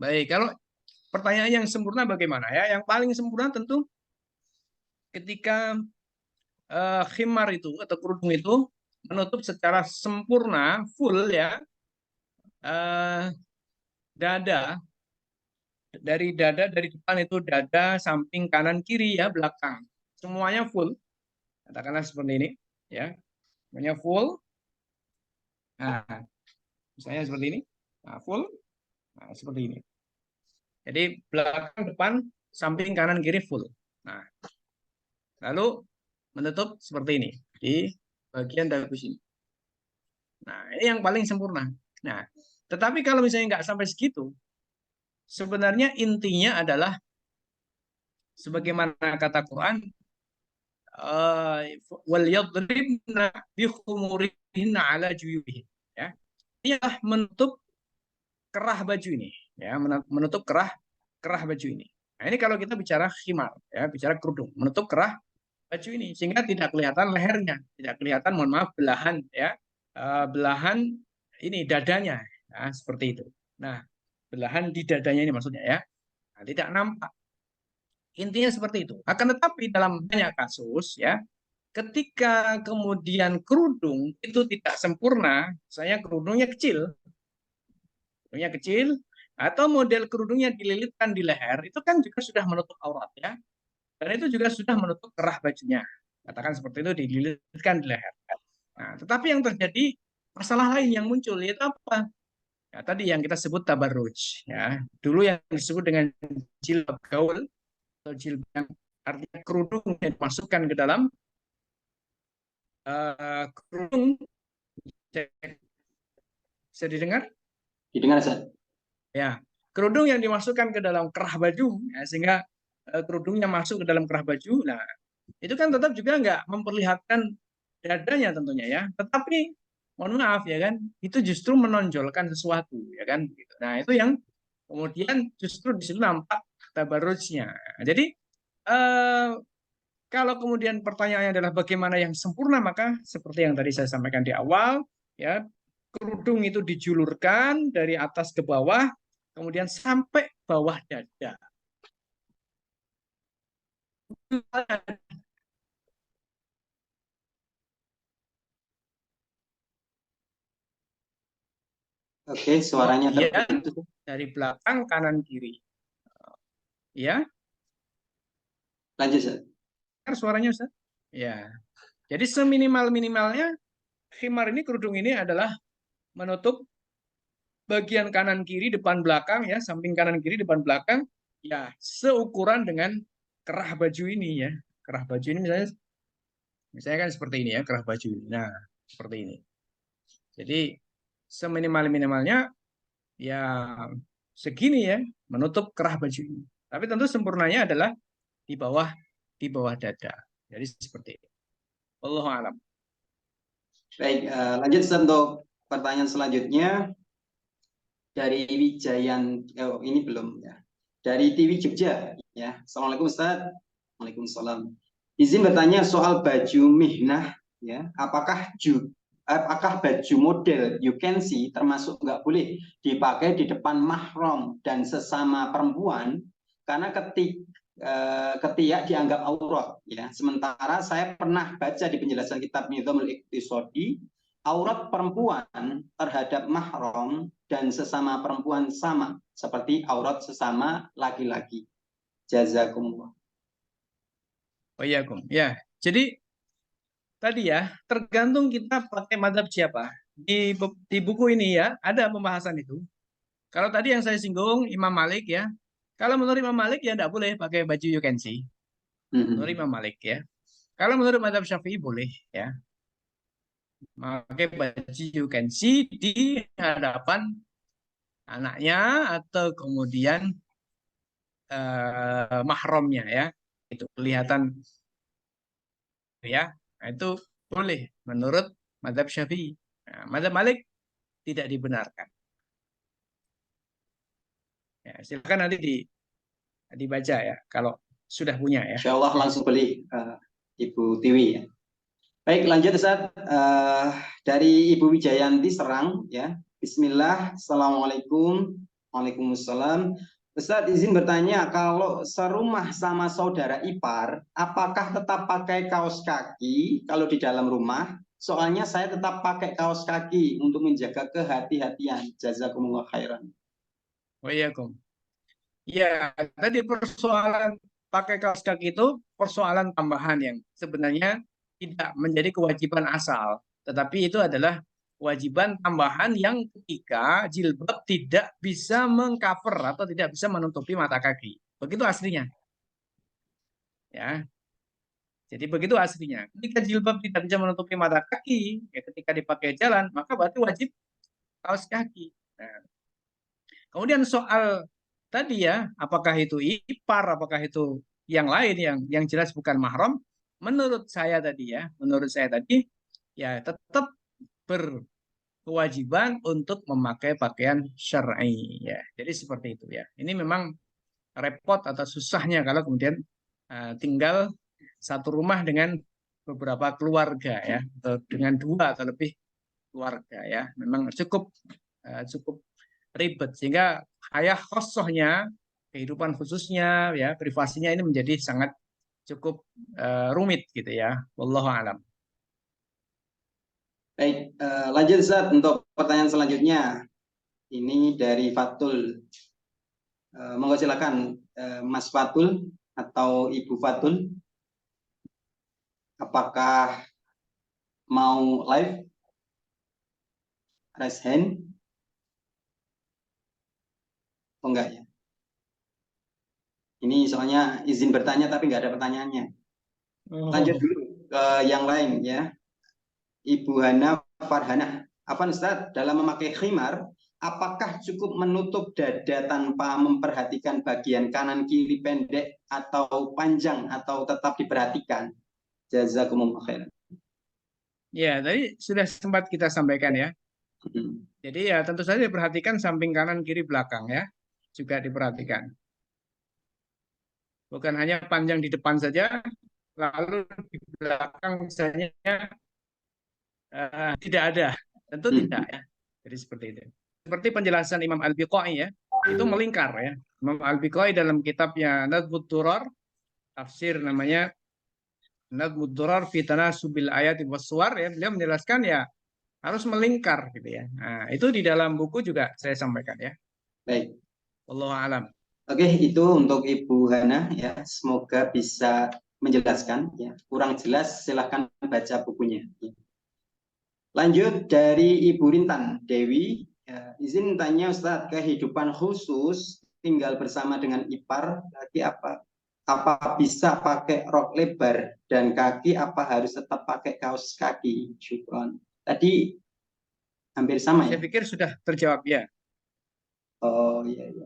Baik, kalau pertanyaan yang sempurna bagaimana ya? Yang paling sempurna tentu ketika khimar itu atau kerudung itu menutup secara sempurna full ya eh, dada dari depan itu dada samping kanan kiri ya belakang semuanya full katakanlah seperti ini ya semuanya full Nah, misalnya seperti ini. Nah, full. Nah, seperti ini. Jadi belakang, depan, samping, kanan, kiri full. Nah, lalu menutup seperti ini di bagian dagu sini. Nah, ini yang paling sempurna. Nah, tetapi kalau misalnya nggak sampai segitu, sebenarnya intinya adalah sebagaimana kata Quran, wal yadribna bi khumurihinna ala juyubihin. Ya, ini adalah menutup kerah baju ini, ya, menutup kerah kerah baju ini. Nah, ini kalau kita bicara khimar, ya, bicara kerudung, menutup kerah baju ini sehingga tidak kelihatan lehernya, tidak kelihatan, mohon maaf, belahan, ya, belahan ini dadanya, ya, seperti itu. Nah, belahan di dadanya ini maksudnya, ya. Nah, tidak nampak. Intinya seperti itu. Akan tetapi dalam banyak kasus, ya, ketika kemudian kerudung itu tidak sempurna, saya kerudungnya kecil, atau model kerudungnya dililitkan di leher, itu kan juga sudah menutup aurat, ya. Dan itu juga sudah menutup kerah bajunya. Katakan seperti itu, dililitkan di leher. Nah, tetapi yang terjadi masalah lain yang muncul yaitu apa? Ya, tadi yang kita sebut tabarruj, ya. Dulu yang disebut dengan jilbab gaul atau jilbab yang artinya kerudung yang dimasukkan ke dalam kerudung. Bisa didengar? Didengar, Ustaz? Ya, kerudung yang dimasukkan ke dalam kerah baju, ya, sehingga kerudungnya masuk ke dalam kerah baju. Nah, itu kan tetap juga nggak memperlihatkan dadanya tentunya, ya. Tetapi mohon maaf, ya kan, itu justru menonjolkan sesuatu, ya kan. Gitu. Nah, itu yang kemudian justru di situ nampak tabarrujnya. Jadi eh, kalau kemudian pertanyaannya adalah bagaimana yang sempurna, maka seperti yang tadi saya sampaikan di awal, ya, kerudung itu dijulurkan dari atas ke bawah, kemudian sampai bawah dada. Oke, suaranya Kemudian terputus. dari belakang kanan kiri, ya, Lanjut, Ustaz. suaranya Ustaz. Ya, jadi seminimal minimalnya khimar ini, kerudung ini adalah menutup bagian kanan kiri, depan belakang, ya, samping kanan kiri, depan belakang, ya, seukuran dengan kerah baju ini, ya. Kerah baju ini misalnya kan seperti ini, ya, kerah baju ini. Nah, seperti ini. Jadi seminimal minimalnya ya segini, ya, menutup kerah baju ini. Tapi tentu sempurnanya adalah di bawah dada. Jadi seperti itu. Wallahu alam. Baik, lanjut Ustaz, untuk pertanyaan selanjutnya dari Wijayan. Oh, ini belum, ya. Dari TV Jogja, ya. Assalamualaikum Ustaz. Waalaikumsalam. Izin bertanya soal baju mihnah, ya. Apakah baju model you can see termasuk nggak boleh dipakai di depan mahram dan sesama perempuan karena ketiak dianggap aurat, ya. Sementara saya pernah baca di penjelasan kitab Nizamul Iqtisadi, aurat perempuan terhadap mahram dan sesama perempuan sama seperti aurat sesama laki-laki. Jazakumullah. Wa'iyyakum. Ya, jadi tadi, ya, tergantung kita pakai mazhab siapa. Di buku ini, ya, ada pembahasan itu. Kalau tadi yang saya singgung Imam Malik, ya. Kalau menurut Imam Malik, ya, tidak boleh pakai baju you can see. Menurut Imam Malik, ya. Kalau menurut mazhab Syafi'i boleh, ya. Pakai baju you can see di hadapan anaknya atau kemudian mahramnya, ya. Itu kelihatan, ya. Nah, itu boleh menurut mazhab Syafi'i. Nah, mazhab Malik tidak dibenarkan. Ya, silakan nanti dibaca, ya, kalau sudah punya, ya. Insya Allah langsung beli, Ibu Tiwi, ya. Baik, lanjut Ustaz. Dari Ibu Wijayanti Serang, ya. Bismillah. Assalamualaikum. Waalaikumsalam. Ustaz, izin bertanya, kalau serumah sama saudara ipar, apakah tetap pakai kaos kaki kalau di dalam rumah? Soalnya saya tetap pakai kaos kaki untuk menjaga kehati-hatian. Jazakumullah khairan. Wa'iyyakum. Ya, tadi persoalan pakai kaos kaki itu persoalan tambahan yang sebenarnya tidak menjadi kewajiban asal, tetapi itu adalah kewajiban tambahan yang ketika jilbab tidak bisa mengcover atau tidak bisa menutupi mata kaki. Begitu aslinya. Ya. Jadi begitu aslinya. Ketika jilbab tidak bisa menutupi mata kaki, ya ketika dipakai jalan, maka berarti wajib kaos kaki. Nah, kemudian soal tadi ya, apakah itu ipar, apakah itu yang lain yang jelas bukan mahram, menurut saya tadi ya, menurut saya tadi ya tetap berkewajiban untuk memakai pakaian syar'i ya. Jadi seperti itu ya. Ini memang repot atau susahnya kalau kemudian tinggal satu rumah dengan beberapa keluarga ya, atau dengan dua atau lebih keluarga ya. Memang cukup ribet sehingga hayah khosohnya, kehidupan khususnya ya, privasinya ini menjadi sangat cukup rumit gitu ya. Wallahu alam. Baik, lanjut Ustaz untuk pertanyaan selanjutnya. Ini dari Fatul. Monggo silakan Mas Fatul atau Ibu Fatul. Apakah mau live? Raise hand? Oh enggak ya? Ini soalnya izin bertanya tapi nggak ada pertanyaannya. Lanjut Oh. dulu ke yang lain ya. Ibu Hana Farhana. Apa Ustaz, dalam memakai khimar, apakah cukup menutup dada tanpa memperhatikan bagian kanan kiri pendek atau panjang atau tetap diperhatikan? Jazakumullah khairan. Ya, tadi sudah sempat kita sampaikan ya. Jadi ya tentu saja diperhatikan samping kanan, kiri, belakang ya. Juga diperhatikan. Bukan hanya panjang di depan saja, lalu di belakang misalnya tidak ada. Tentu tidak ya. Jadi seperti itu. Seperti penjelasan Imam Al-Biqai ya, itu melingkar ya. Imam Al-Biqai dalam kitabnya Nadhbut Durar, tafsir namanya Nadhbut Durar fi Tanasubil Ayat was Suwar ya, beliau menjelaskan ya harus melingkar gitu ya. Nah, itu di dalam buku juga saya sampaikan ya. Baik. Wallahu alam. Oke, itu untuk Ibu Hana ya. Semoga bisa menjelaskan ya. Kurang jelas silahkan baca bukunya. Lanjut dari Ibu Rintan Dewi. Ya, izin tanya Ustadz, kehidupan khusus tinggal bersama dengan ipar lagi apa? Apa bisa pakai rok lebar dan kaki apa harus tetap pakai kaos kaki? Syukron. Tadi hampir sama Saya ya. pikir sudah terjawab ya. Oh iya iya.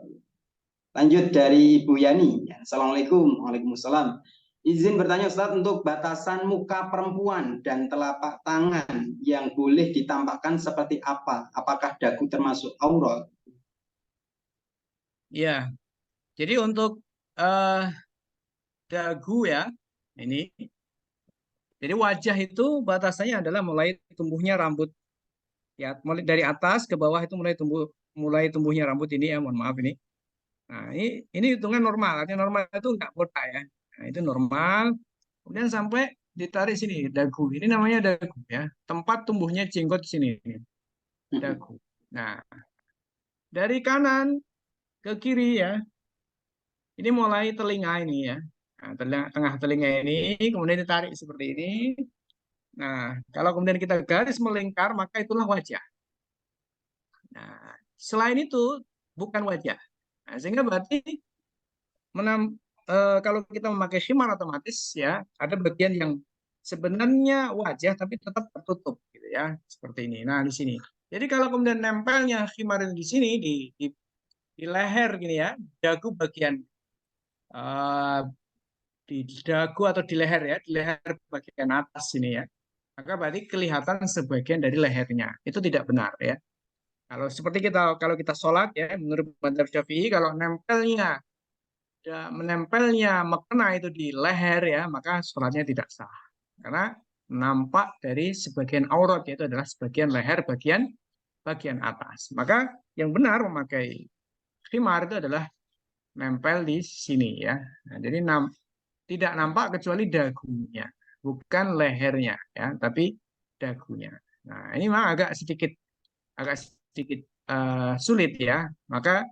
Lanjut dari Ibu Yani. Assalamualaikum. Waalaikumsalam. Izin bertanya Ustadz, untuk batasan muka perempuan dan telapak tangan yang boleh ditampakkan seperti apa? Apakah dagu termasuk aurat? Ya. Jadi untuk eh, dagu ya ini. Jadi wajah itu batasannya adalah mulai tumbuhnya rambut ya, mulai dari atas ke bawah itu mulai tumbuhnya rambut ini ya, mohon maaf ini. Nah, ini hitungan normal. Artinya normal itu nggak botak ya. Nah, itu normal. Kemudian sampai ditarik sini dagu. Ini namanya dagu ya. Tempat tumbuhnya jenggot sini dagu. Nah, dari kanan ke kiri ya. Ini mulai telinga ini ya. Nah, tengah telinga ini kemudian ditarik seperti ini. Nah, kalau kemudian kita garis melingkar maka itulah wajah. Nah, selain itu bukan wajah. Nah, sehingga berarti kalau kita memakai khimar otomatis ya ada bagian yang sebenarnya wajah tapi tetap tertutup gitu ya seperti ini. Nah di sini. Jadi kalau kemudian nempelnya khimar ini di sini di leher gini ya, dagu bagian eh, di dagu atau di leher ya, di leher bagian atas ini ya, maka berarti kelihatan sebagian dari lehernya. Itu tidak benar ya. Kalau seperti kalau kita sholat ya, menurut Madzhab Syafi'i kalau menempelnya mekena itu di leher ya, maka sholatnya tidak sah. Karena nampak dari sebagian aurat yaitu adalah sebagian leher bagian atas. Maka yang benar memakai khimar itu adalah nempel di sini ya. Nah, jadi tidak nampak kecuali dagunya, bukan lehernya ya, tapi dagunya. Nah, ini memang agak sedikit sulit ya. Maka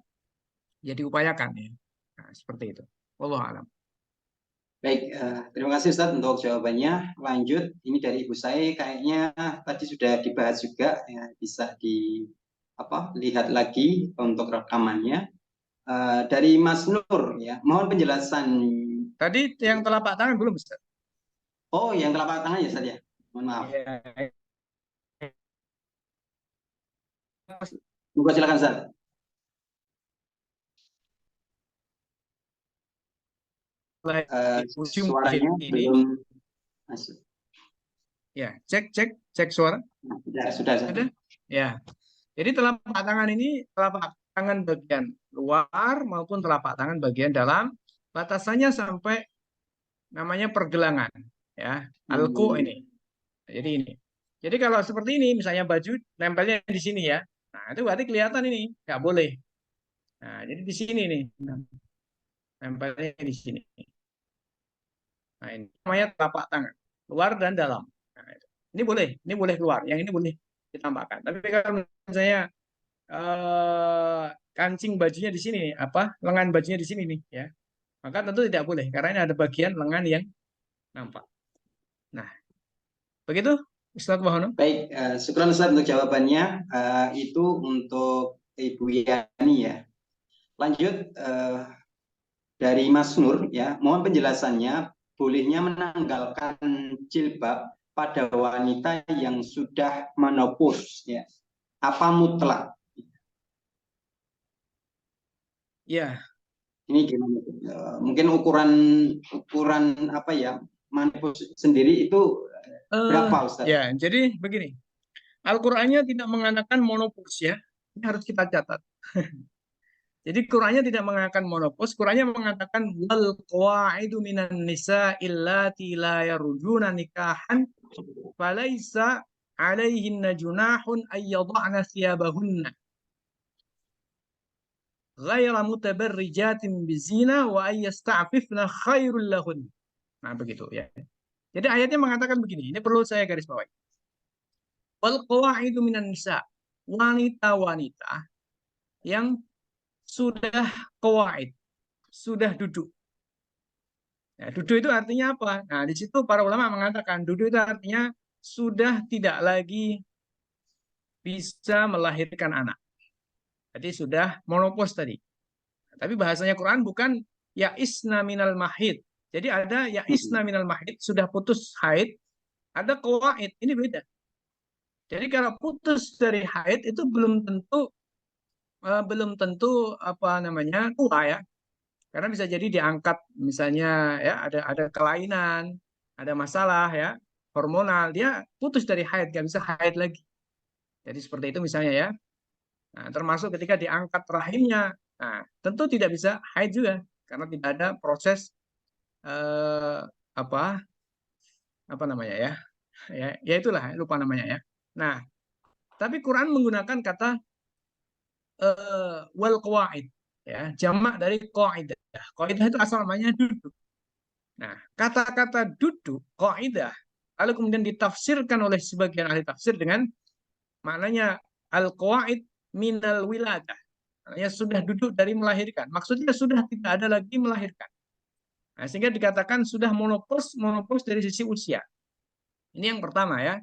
ya diupayakan ya. Nah, seperti itu. Wallahu alam. Baik, terima kasih Ustadz untuk jawabannya. Lanjut, ini dari Ibu saya kayaknya tadi sudah dibahas juga, ya, bisa lihat lagi untuk rekamannya. Dari Mas Nur, ya, mohon penjelasan. Tadi yang telapak tangan belum, Ustaz? Oh, yang telapak tangan ya Ustadz ya. Mohon maaf. Iya. Buka silakan Ustadz. Di ujung Suaranya kiri ini, belum masuk. ya, cek suara. Nah, sudah Ada? Ustadz. Ya. Jadi telapak tangan ini telapak tangan bagian luar maupun telapak tangan bagian dalam, batasannya sampai namanya pergelangan, ya, alku Hmm, ini. Jadi ini. Jadi kalau seperti ini, misalnya baju nempelnya di sini ya, nah itu berarti kelihatan ini, nggak boleh. Nah, jadi di sini nih, nempelnya di sini. Nah, ini namanya telapak tangan, luar dan dalam. Nah, ini boleh keluar, yang ini boleh ditambahkan. Tapi kalau misalnya eh, kancing bajunya di sini, lengan bajunya di sini nih, ya, maka tentu tidak boleh karena ini ada bagian lengan yang nampak. Nah, begitu, Ustaz Wahono. baik, syukur Ustadz untuk jawabannya. Itu untuk Ibu Yani ya. Lanjut, dari Mas Nur ya, mohon penjelasannya, bolehnya menanggalkan jilbab pada wanita yang sudah menopause ya. Apa mutlak? Ya, Ini gimana? Mungkin ukuran ukuran apa ya? Menopause sendiri itu eh berapa Ustaz? ya, jadi begini. Al-Qur'annya tidak mengatakan monopause ya. Ini harus kita catat. Jadi Qur'annya tidak mengatakan monopause, Qur'annya mengatakan wal qawaidu minan nisa illati la yarjuna nikahan falaisa alaihinna junahun ayyadha'na thiyabahunna ghaira mutabarrijatin bizina wa ayyasta'fifna khairul lahun. Nah, begitu ya. Jadi ayatnya mengatakan begini, ini perlu saya garis bawahi. Wal qawaidu minan nisa, wanita-wanita yang sudah qawaid, sudah duduk. Nah, duduk itu artinya apa? Nah, di situ para ulama mengatakan duduk itu artinya sudah tidak lagi bisa melahirkan anak. Jadi sudah monopause tadi. Tapi bahasanya Quran bukan ya isna minal mahid. Jadi ada ya isna minal mahid, sudah putus haid, ada qawaid. Ini beda. Jadi kalau putus dari haid itu belum tentu apa namanya tua ya. Karena bisa jadi diangkat misalnya ya ada kelainan, ada masalah ya hormonal, dia putus dari haid, nggak bisa haid lagi. Jadi seperti itu misalnya ya. Nah, termasuk ketika diangkat rahimnya, nah tentu tidak bisa haid juga karena tidak ada proses eh, apa apa namanya ya, ya itulah lupa namanya ya. Nah, tapi Quran menggunakan kata wal qawaid ya, jamak dari qaidah. Qaidah itu asal namanya duduk. Nah, kata-kata duduk, kaidah, lalu kemudian ditafsirkan oleh sebagian ahli tafsir dengan maknanya al-qawaid minal wiladah. Maknanya sudah duduk dari melahirkan. Maksudnya sudah tidak ada lagi melahirkan. Nah, sehingga dikatakan sudah monopause dari sisi usia. Ini yang pertama ya.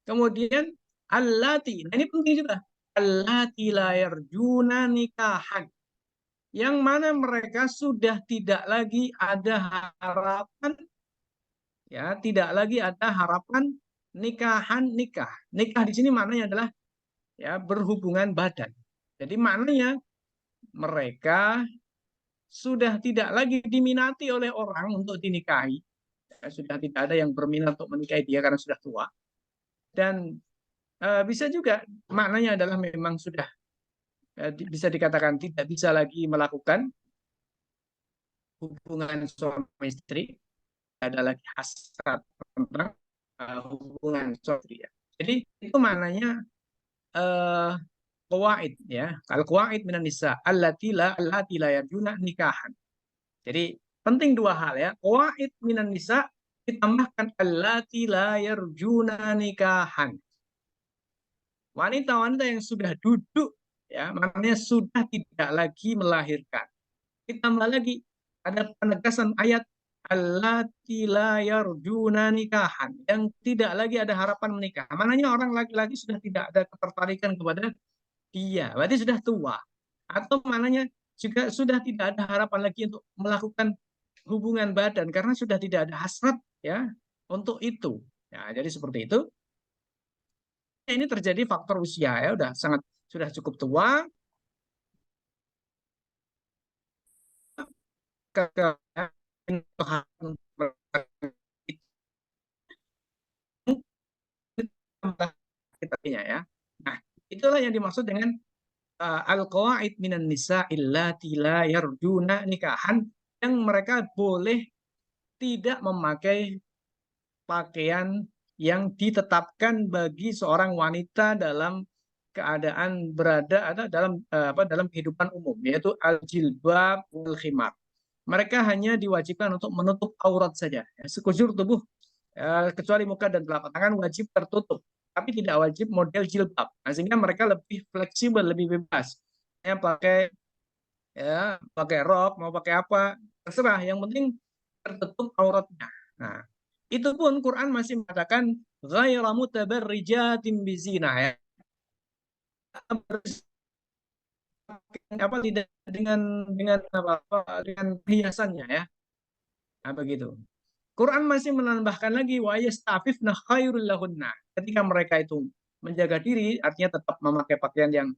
Kemudian allati. Nah, ini penting juga. Allati la yarjuna nikahan. Yang mana mereka sudah tidak lagi ada harapan, ya, tidak lagi ada harapan nikahan nikah. Nikah di sini maknanya adalah ya berhubungan badan. Jadi maknanya mereka sudah tidak lagi diminati oleh orang untuk dinikahi. Ya, sudah tidak ada yang berminat untuk menikahi dia karena sudah tua. Dan bisa juga maknanya adalah memang sudah bisa dikatakan tidak bisa lagi melakukan hubungan suami istri, ada lagi hasrat tentang hubungan suami istri. Ya. Jadi itu maknanya uh, qawaid ya. Al qawaid minan nisa allati la yarjuna nikahan. Jadi penting dua hal ya. Qawaid minan nisa ditambahkan allati la yarjuna nikahan. Wanita-wanita yang sudah duduk ya, maknanya sudah tidak lagi melahirkan. Ditambah lagi ada penegasan ayat allati la yarjuna nikahan, yang tidak lagi ada harapan menikah. Mananya orang laki-laki sudah tidak ada ketertarikan kepada dia, berarti sudah tua. Atau mananya juga sudah tidak ada harapan lagi untuk melakukan hubungan badan karena sudah tidak ada hasrat ya untuk itu. Ya, jadi seperti itu. Ini terjadi faktor usia ya, sudah cukup tua, kita ya. Nah, itulah yang dimaksud dengan al-qawaid minan nisa illati la yarjuna nikahan, yang mereka boleh tidak memakai pakaian yang ditetapkan bagi seorang wanita dalam keadaan berada atau dalam kehidupan umum, yaitu al-jilbab wal khimar. Mereka hanya diwajibkan untuk menutup aurat saja, sekujur tubuh, kecuali muka dan telapak tangan wajib tertutup, tapi tidak wajib model jilbab. Nah, sehingga mereka lebih fleksibel, lebih bebas. Pakai rok, mau pakai apa, terserah. Yang penting tertutup auratnya. Nah, itu pun Quran masih mengatakan ghaira mutabarrijatin bizina, ya. Apa tidak dengan dengan hiasannya, ya. Nah, begitu. Quran masih menambahkan lagi wa yastafifna khairul lahunna. Ketika mereka itu menjaga diri, artinya tetap memakai pakaian yang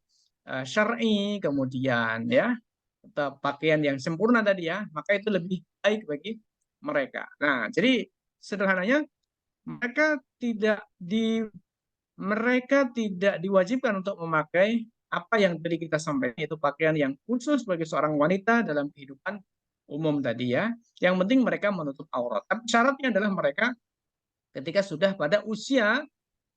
syar'i, kemudian ya tetap pakaian yang sempurna tadi ya, maka itu lebih baik bagi mereka. Nah, jadi sederhananya mereka tidak di mereka tidak diwajibkan untuk memakai apa yang tadi kita sampaikan, yaitu pakaian yang khusus bagi seorang wanita dalam kehidupan umum tadi ya. Yang penting mereka menutup aurat. Tapi syaratnya adalah mereka ketika sudah pada usia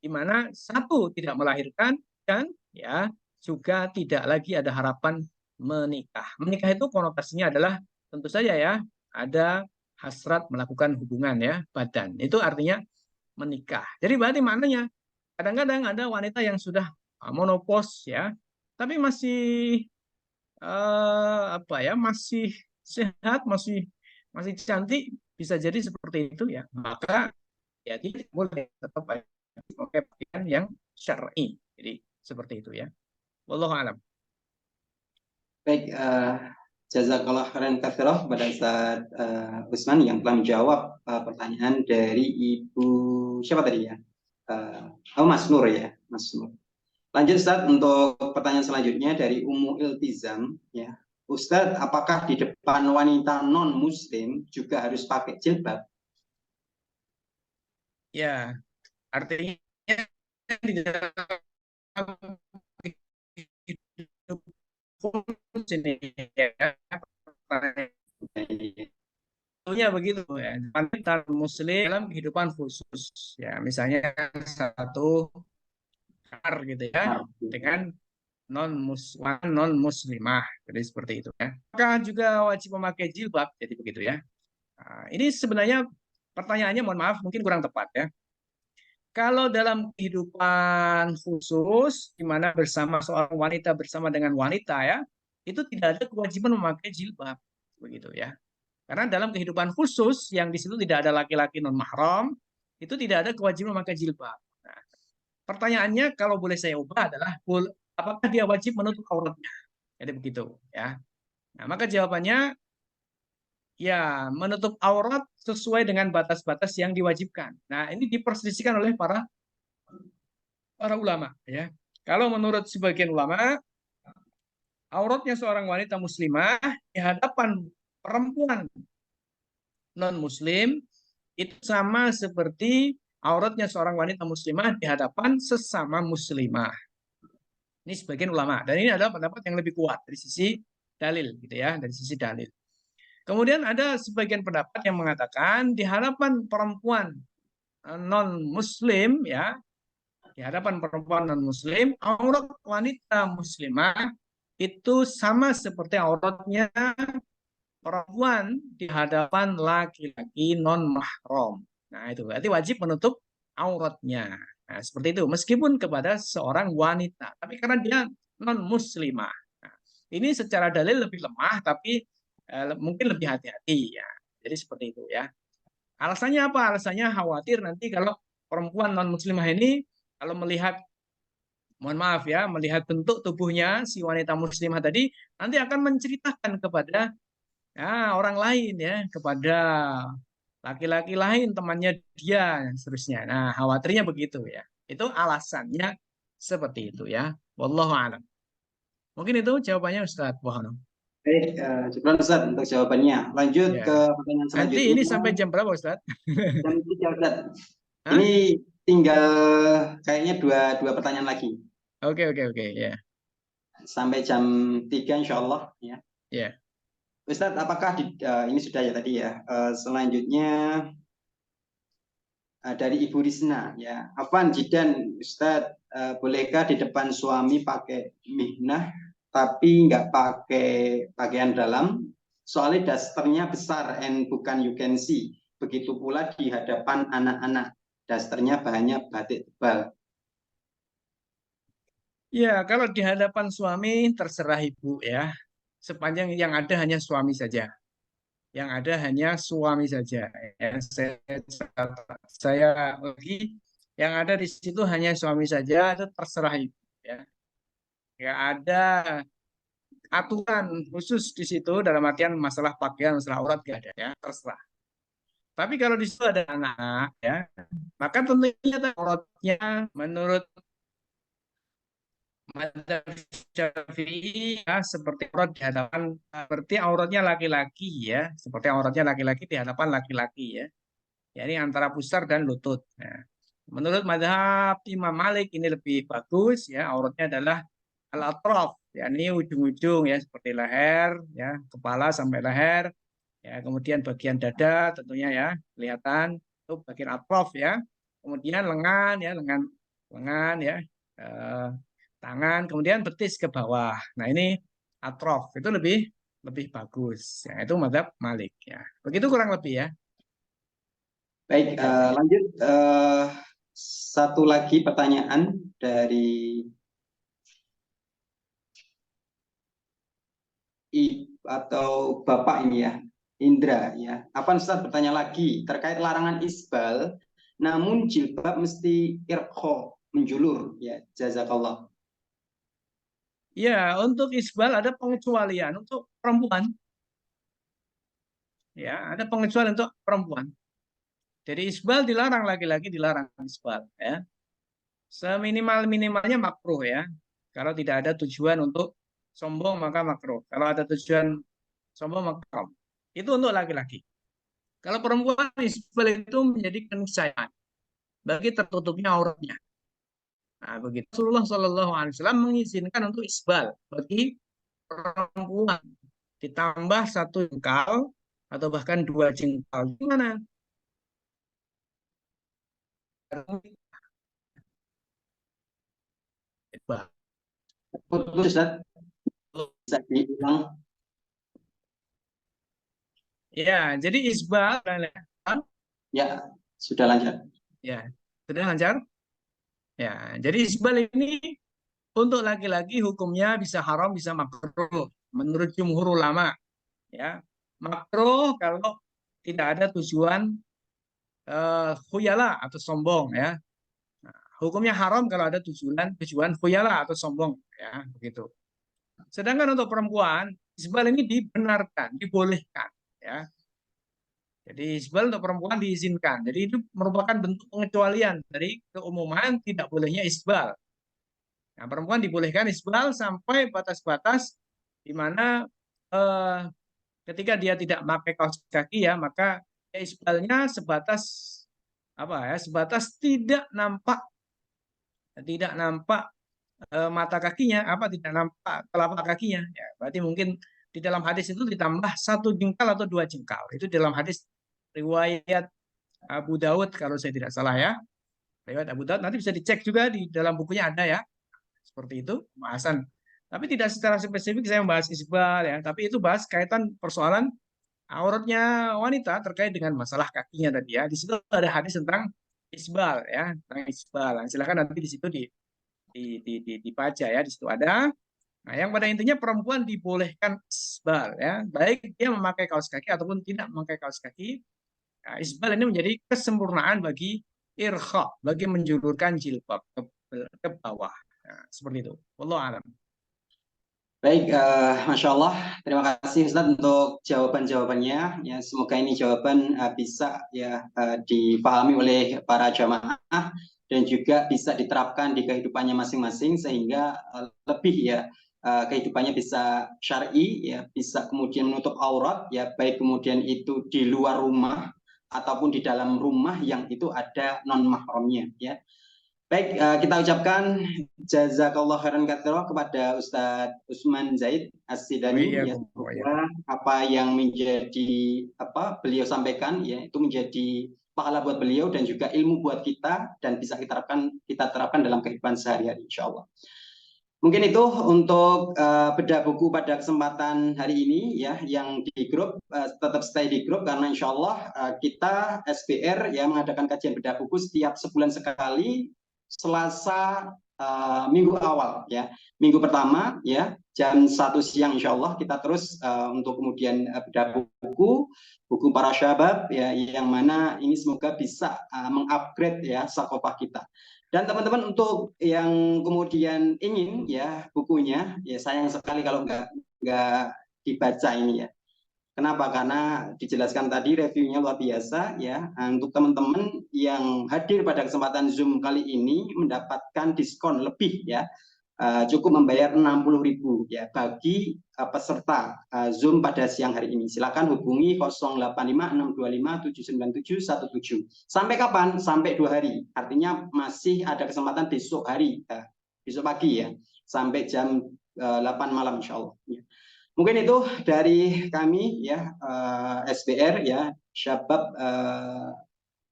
di mana satu tidak melahirkan dan ya juga tidak lagi ada harapan menikah. Menikah itu konotasinya adalah tentu saja ya ada hasrat melakukan hubungan ya badan. Itu artinya menikah. Jadi berarti maknanya kadang-kadang ada wanita yang sudah menopause ya, tapi masih masih sehat, masih masih cantik, bisa jadi seperti itu ya. Maka ya tidak boleh, tetap pakai pakaian yang syar'i. Jadi seperti itu ya. Wallahu alam. Baik, jazakallah khairan katsirah pada Ustaz Usman yang telah menjawab pertanyaan dari Ibu siapa tadi ya? Mas Nur ya, Mas Nur. Lanjut Ustaz untuk pertanyaan selanjutnya dari Ummu Iltizam ya. Ustaz, apakah di depan wanita non muslim juga harus pakai jilbab? Ya, artinya di dalam hidup ini ya, tentunya begitu ya. Wanita muslim dalam kehidupan khusus ya, misalnya satu kamar gitu ya dengan non muslimah, jadi seperti itu ya. Apakah juga wajib memakai jilbab, jadi begitu ya. Nah, ini sebenarnya pertanyaannya, mohon maaf mungkin kurang tepat ya. Kalau dalam kehidupan khusus di mana bersama seorang wanita bersama dengan wanita ya, itu tidak ada kewajiban memakai jilbab, begitu ya. Karena dalam kehidupan khusus yang di situ tidak ada laki-laki non mahram, itu tidak ada kewajiban memakai jilbab. Nah, pertanyaannya kalau boleh saya ubah adalah apakah dia wajib menutup auratnya? Jadi begitu ya. Nah, maka jawabannya ya menutup aurat sesuai dengan batas-batas yang diwajibkan. Nah, ini diperselisihkan oleh para ulama ya. Kalau menurut sebagian ulama, auratnya seorang wanita muslimah di hadapan perempuan non muslim itu sama seperti auratnya seorang wanita muslimah di hadapan sesama muslimah. Ini sebagian ulama, dan ini adalah pendapat yang lebih kuat dari sisi dalil gitu ya, dari sisi dalil. Kemudian ada sebagian pendapat yang mengatakan di hadapan perempuan non muslim ya, di hadapan perempuan non muslim, aurat wanita muslimah itu sama seperti auratnya perempuan di hadapan laki-laki non mahram. Nah, itu berarti wajib menutup auratnya. Nah, seperti itu meskipun kepada seorang wanita, tapi karena dia non muslimah. Nah, ini secara dalil lebih lemah, tapi mungkin lebih hati-hati ya. Jadi seperti itu ya. Alasannya apa? Alasannya khawatir nanti kalau perempuan non muslimah ini kalau melihat, mohon maaf ya, melihat bentuk tubuhnya si wanita muslimah tadi, nanti akan menceritakan kepada ya, orang lain ya, kepada laki-laki lain temannya dia dan seterusnya. Nah, khawatirnya begitu ya. Itu alasannya seperti itu ya. Wallahu a'lam. Mungkin itu jawabannya Ustaz Wahana. Baik, syukran Ustaz untuk jawabannya. Lanjut Ya. ke pertanyaan Nanti selanjutnya. ini sampai jam berapa Ustaz? Jam 3, Ustaz. Hah? Ini tinggal kayaknya dua pertanyaan lagi. Oke, oke, oke. Ya. Sampai jam 3 insya Allah. Ya. Ya. Ustaz, apakah ini sudah ya tadi ya. Selanjutnya dari Ibu Risna ya. Afwan Jidan, Ustaz, bolehkah di depan suami pakai mihnah tapi nggak pakai pakaian dalam? Soalnya dasternya besar and bukan you can see. Begitu pula di hadapan anak-anak. Dasternya bahannya batik tebal. Ya, kalau di hadapan suami terserah ibu ya. Sepanjang yang ada hanya suami saja. Yang ada hanya suami saja. Ya, saya lagi yang ada di situ hanya suami saja, itu terserah ibu ya. Nggak ada aturan khusus di situ dalam artian masalah pakaian, masalah aurat nggak ada ya, terserah. Tapi kalau di situ ada anak ya, maka tentunya auratnya menurut Madzhab Syafi'i ya, seperti aurat di hadapan seperti auratnya laki-laki ya, seperti auratnya laki-laki di hadapan laki-laki ya. Ya ini antara pusar dan lutut. Nah, menurut Madzhab Imam Malik ini lebih bagus ya, auratnya adalah al-atraf, yakni ujung-ujung ya seperti leher ya, kepala sampai leher ya, kemudian bagian dada tentunya ya kelihatan itu bagian atraf ya. Kemudian lengan ya, lengan ya, eh, tangan, kemudian betis ke bawah. Nah, ini atrof itu lebih lebih bagus. Ya, itu madzhab Malik ya. Begitu kurang lebih ya Baik, jawabannya. lanjut satu lagi pertanyaan dari atau Bapak ini ya, Indra ya. Apa Ustaz bertanya lagi terkait larangan isbal, namun jilbab mesti irqo menjulur ya. Jazakallah. Ya, untuk isbal ada pengecualian untuk perempuan. Ya, ada pengecualian untuk perempuan. Jadi isbal dilarang, laki-laki dilarang isbal ya. Seminimal-minimalnya makruh ya. Kalau tidak ada tujuan untuk sombong maka makruh. Kalau ada tujuan sombong maka haram. Itu untuk laki-laki. Kalau perempuan isbal itu menjadi keniscayaan bagi tertutupnya auratnya. Nah, begitu Rasulullah Shallallahu Alaihi Wasallam mengizinkan untuk isbal bagi perempuan ditambah satu jengkal atau bahkan dua jengkal. Gimana? Putus Ustaz, bisa diulang. Ya, jadi isbal Ya, sudah lancar. ya sudah lancar. Ya, jadi isbal ini untuk laki-laki hukumnya bisa haram, bisa makruh menurut jumhur ulama. Ya, makruh kalau tidak ada tujuan khuyala atau sombong ya. Hukumnya haram kalau ada tujuan khuyala atau sombong ya, begitu. Sedangkan untuk perempuan, isbal ini dibenarkan, dibolehkan ya. Jadi isbal untuk perempuan diizinkan. Jadi itu merupakan bentuk pengecualian dari keumuman tidak bolehnya isbal. Nah, perempuan dibolehkan isbal sampai batas-batas di mana eh, ketika dia tidak pakai kaos kaki ya, maka ya isbalnya sebatas apa ya? Sebatas tidak nampak mata kakinya, apa tidak nampak telapak kakinya. Ya, berarti mungkin di dalam hadis itu ditambah satu jengkal atau dua jengkal. Itu dalam hadis riwayat Abu Daud kalau saya tidak salah ya. Riwayat Abu Daud nanti bisa dicek juga di dalam bukunya ada ya. Seperti itu pembahasan. Tapi tidak secara spesifik saya membahas isbal ya, tapi itu bahas kaitan persoalan auratnya wanita terkait dengan masalah kakinya tadi ya. Di situ ada hadis tentang isbal ya, tentang isbal. Nah, silakan nanti di situ dibaca ya, di situ ada. Nah, yang pada intinya perempuan dibolehkan isbal ya, baik dia memakai kaos kaki ataupun tidak memakai kaos kaki. Nah, isbal ini menjadi kesempurnaan bagi irkha, bagi menjulurkan jilbab ke bawah. Nah, seperti itu. Wallahu a'lam. Baik, Masya Allah. Terima kasih Ustadz untuk jawaban-jawabannya. Ya, semoga ini jawaban bisa ya dipahami oleh para jamaah dan juga bisa diterapkan di kehidupannya masing-masing sehingga lebih ya kehidupannya bisa syar'i ya, bisa kemudian menutup aurat ya, baik kemudian itu di luar rumah ataupun di dalam rumah yang itu ada non mahramnya ya. Baik, kita ucapkan jazakallah khairan katsira kepada Ustadz Usman Zaid Wa As-Sidani ya, iyyakum wa semoga iyyakum. apa yang menjadi apa beliau sampaikan ya itu menjadi pahala buat beliau dan juga ilmu buat kita dan bisa kita terapkan dalam kehidupan sehari-hari insyaallah. Mungkin itu untuk bedah buku pada kesempatan hari ini ya, yang di grup tetap stay di grup karena insya Allah kita SBR ya mengadakan kajian bedah buku setiap sebulan sekali Selasa minggu awal ya, minggu pertama ya jam 1 siang insya Allah kita terus untuk kemudian bedah buku para syabab ya, yang mana ini semoga bisa mengupgrade ya sakofah kita. Dan teman-teman untuk yang kemudian ingin ya bukunya, ya sayang sekali kalau nggak dibaca ini ya. Kenapa? Karena dijelaskan tadi reviewnya luar biasa ya. Untuk teman-teman yang hadir pada kesempatan Zoom kali ini mendapatkan diskon lebih ya. Cukup membayar 60.000 ya bagi peserta Zoom pada siang hari ini. Silakan hubungi 085625797717. Sampai kapan? Sampai 2 hari. Artinya masih ada kesempatan besok hari, besok pagi ya, sampai jam 8 malam insya Allah. Ya. Mungkin itu dari kami ya, SBR ya, Syabab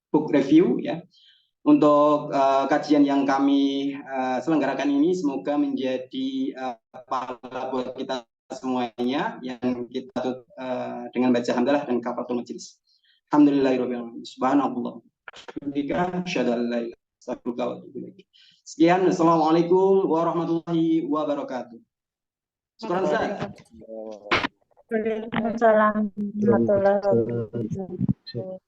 Book Review ya. Untuk kajian yang kami selenggarakan ini semoga menjadi pahala buat kita semuanya, yang kita dengan baca hamdalah dan kafaratul majelis. Alhamdulillahirabbil alamin. Subhanallah. Sekian, assalamualaikum warahmatullahi wabarakatuh. Syukran Ustaz. Waalaikumsalam warahmatullahi wabarakatuh.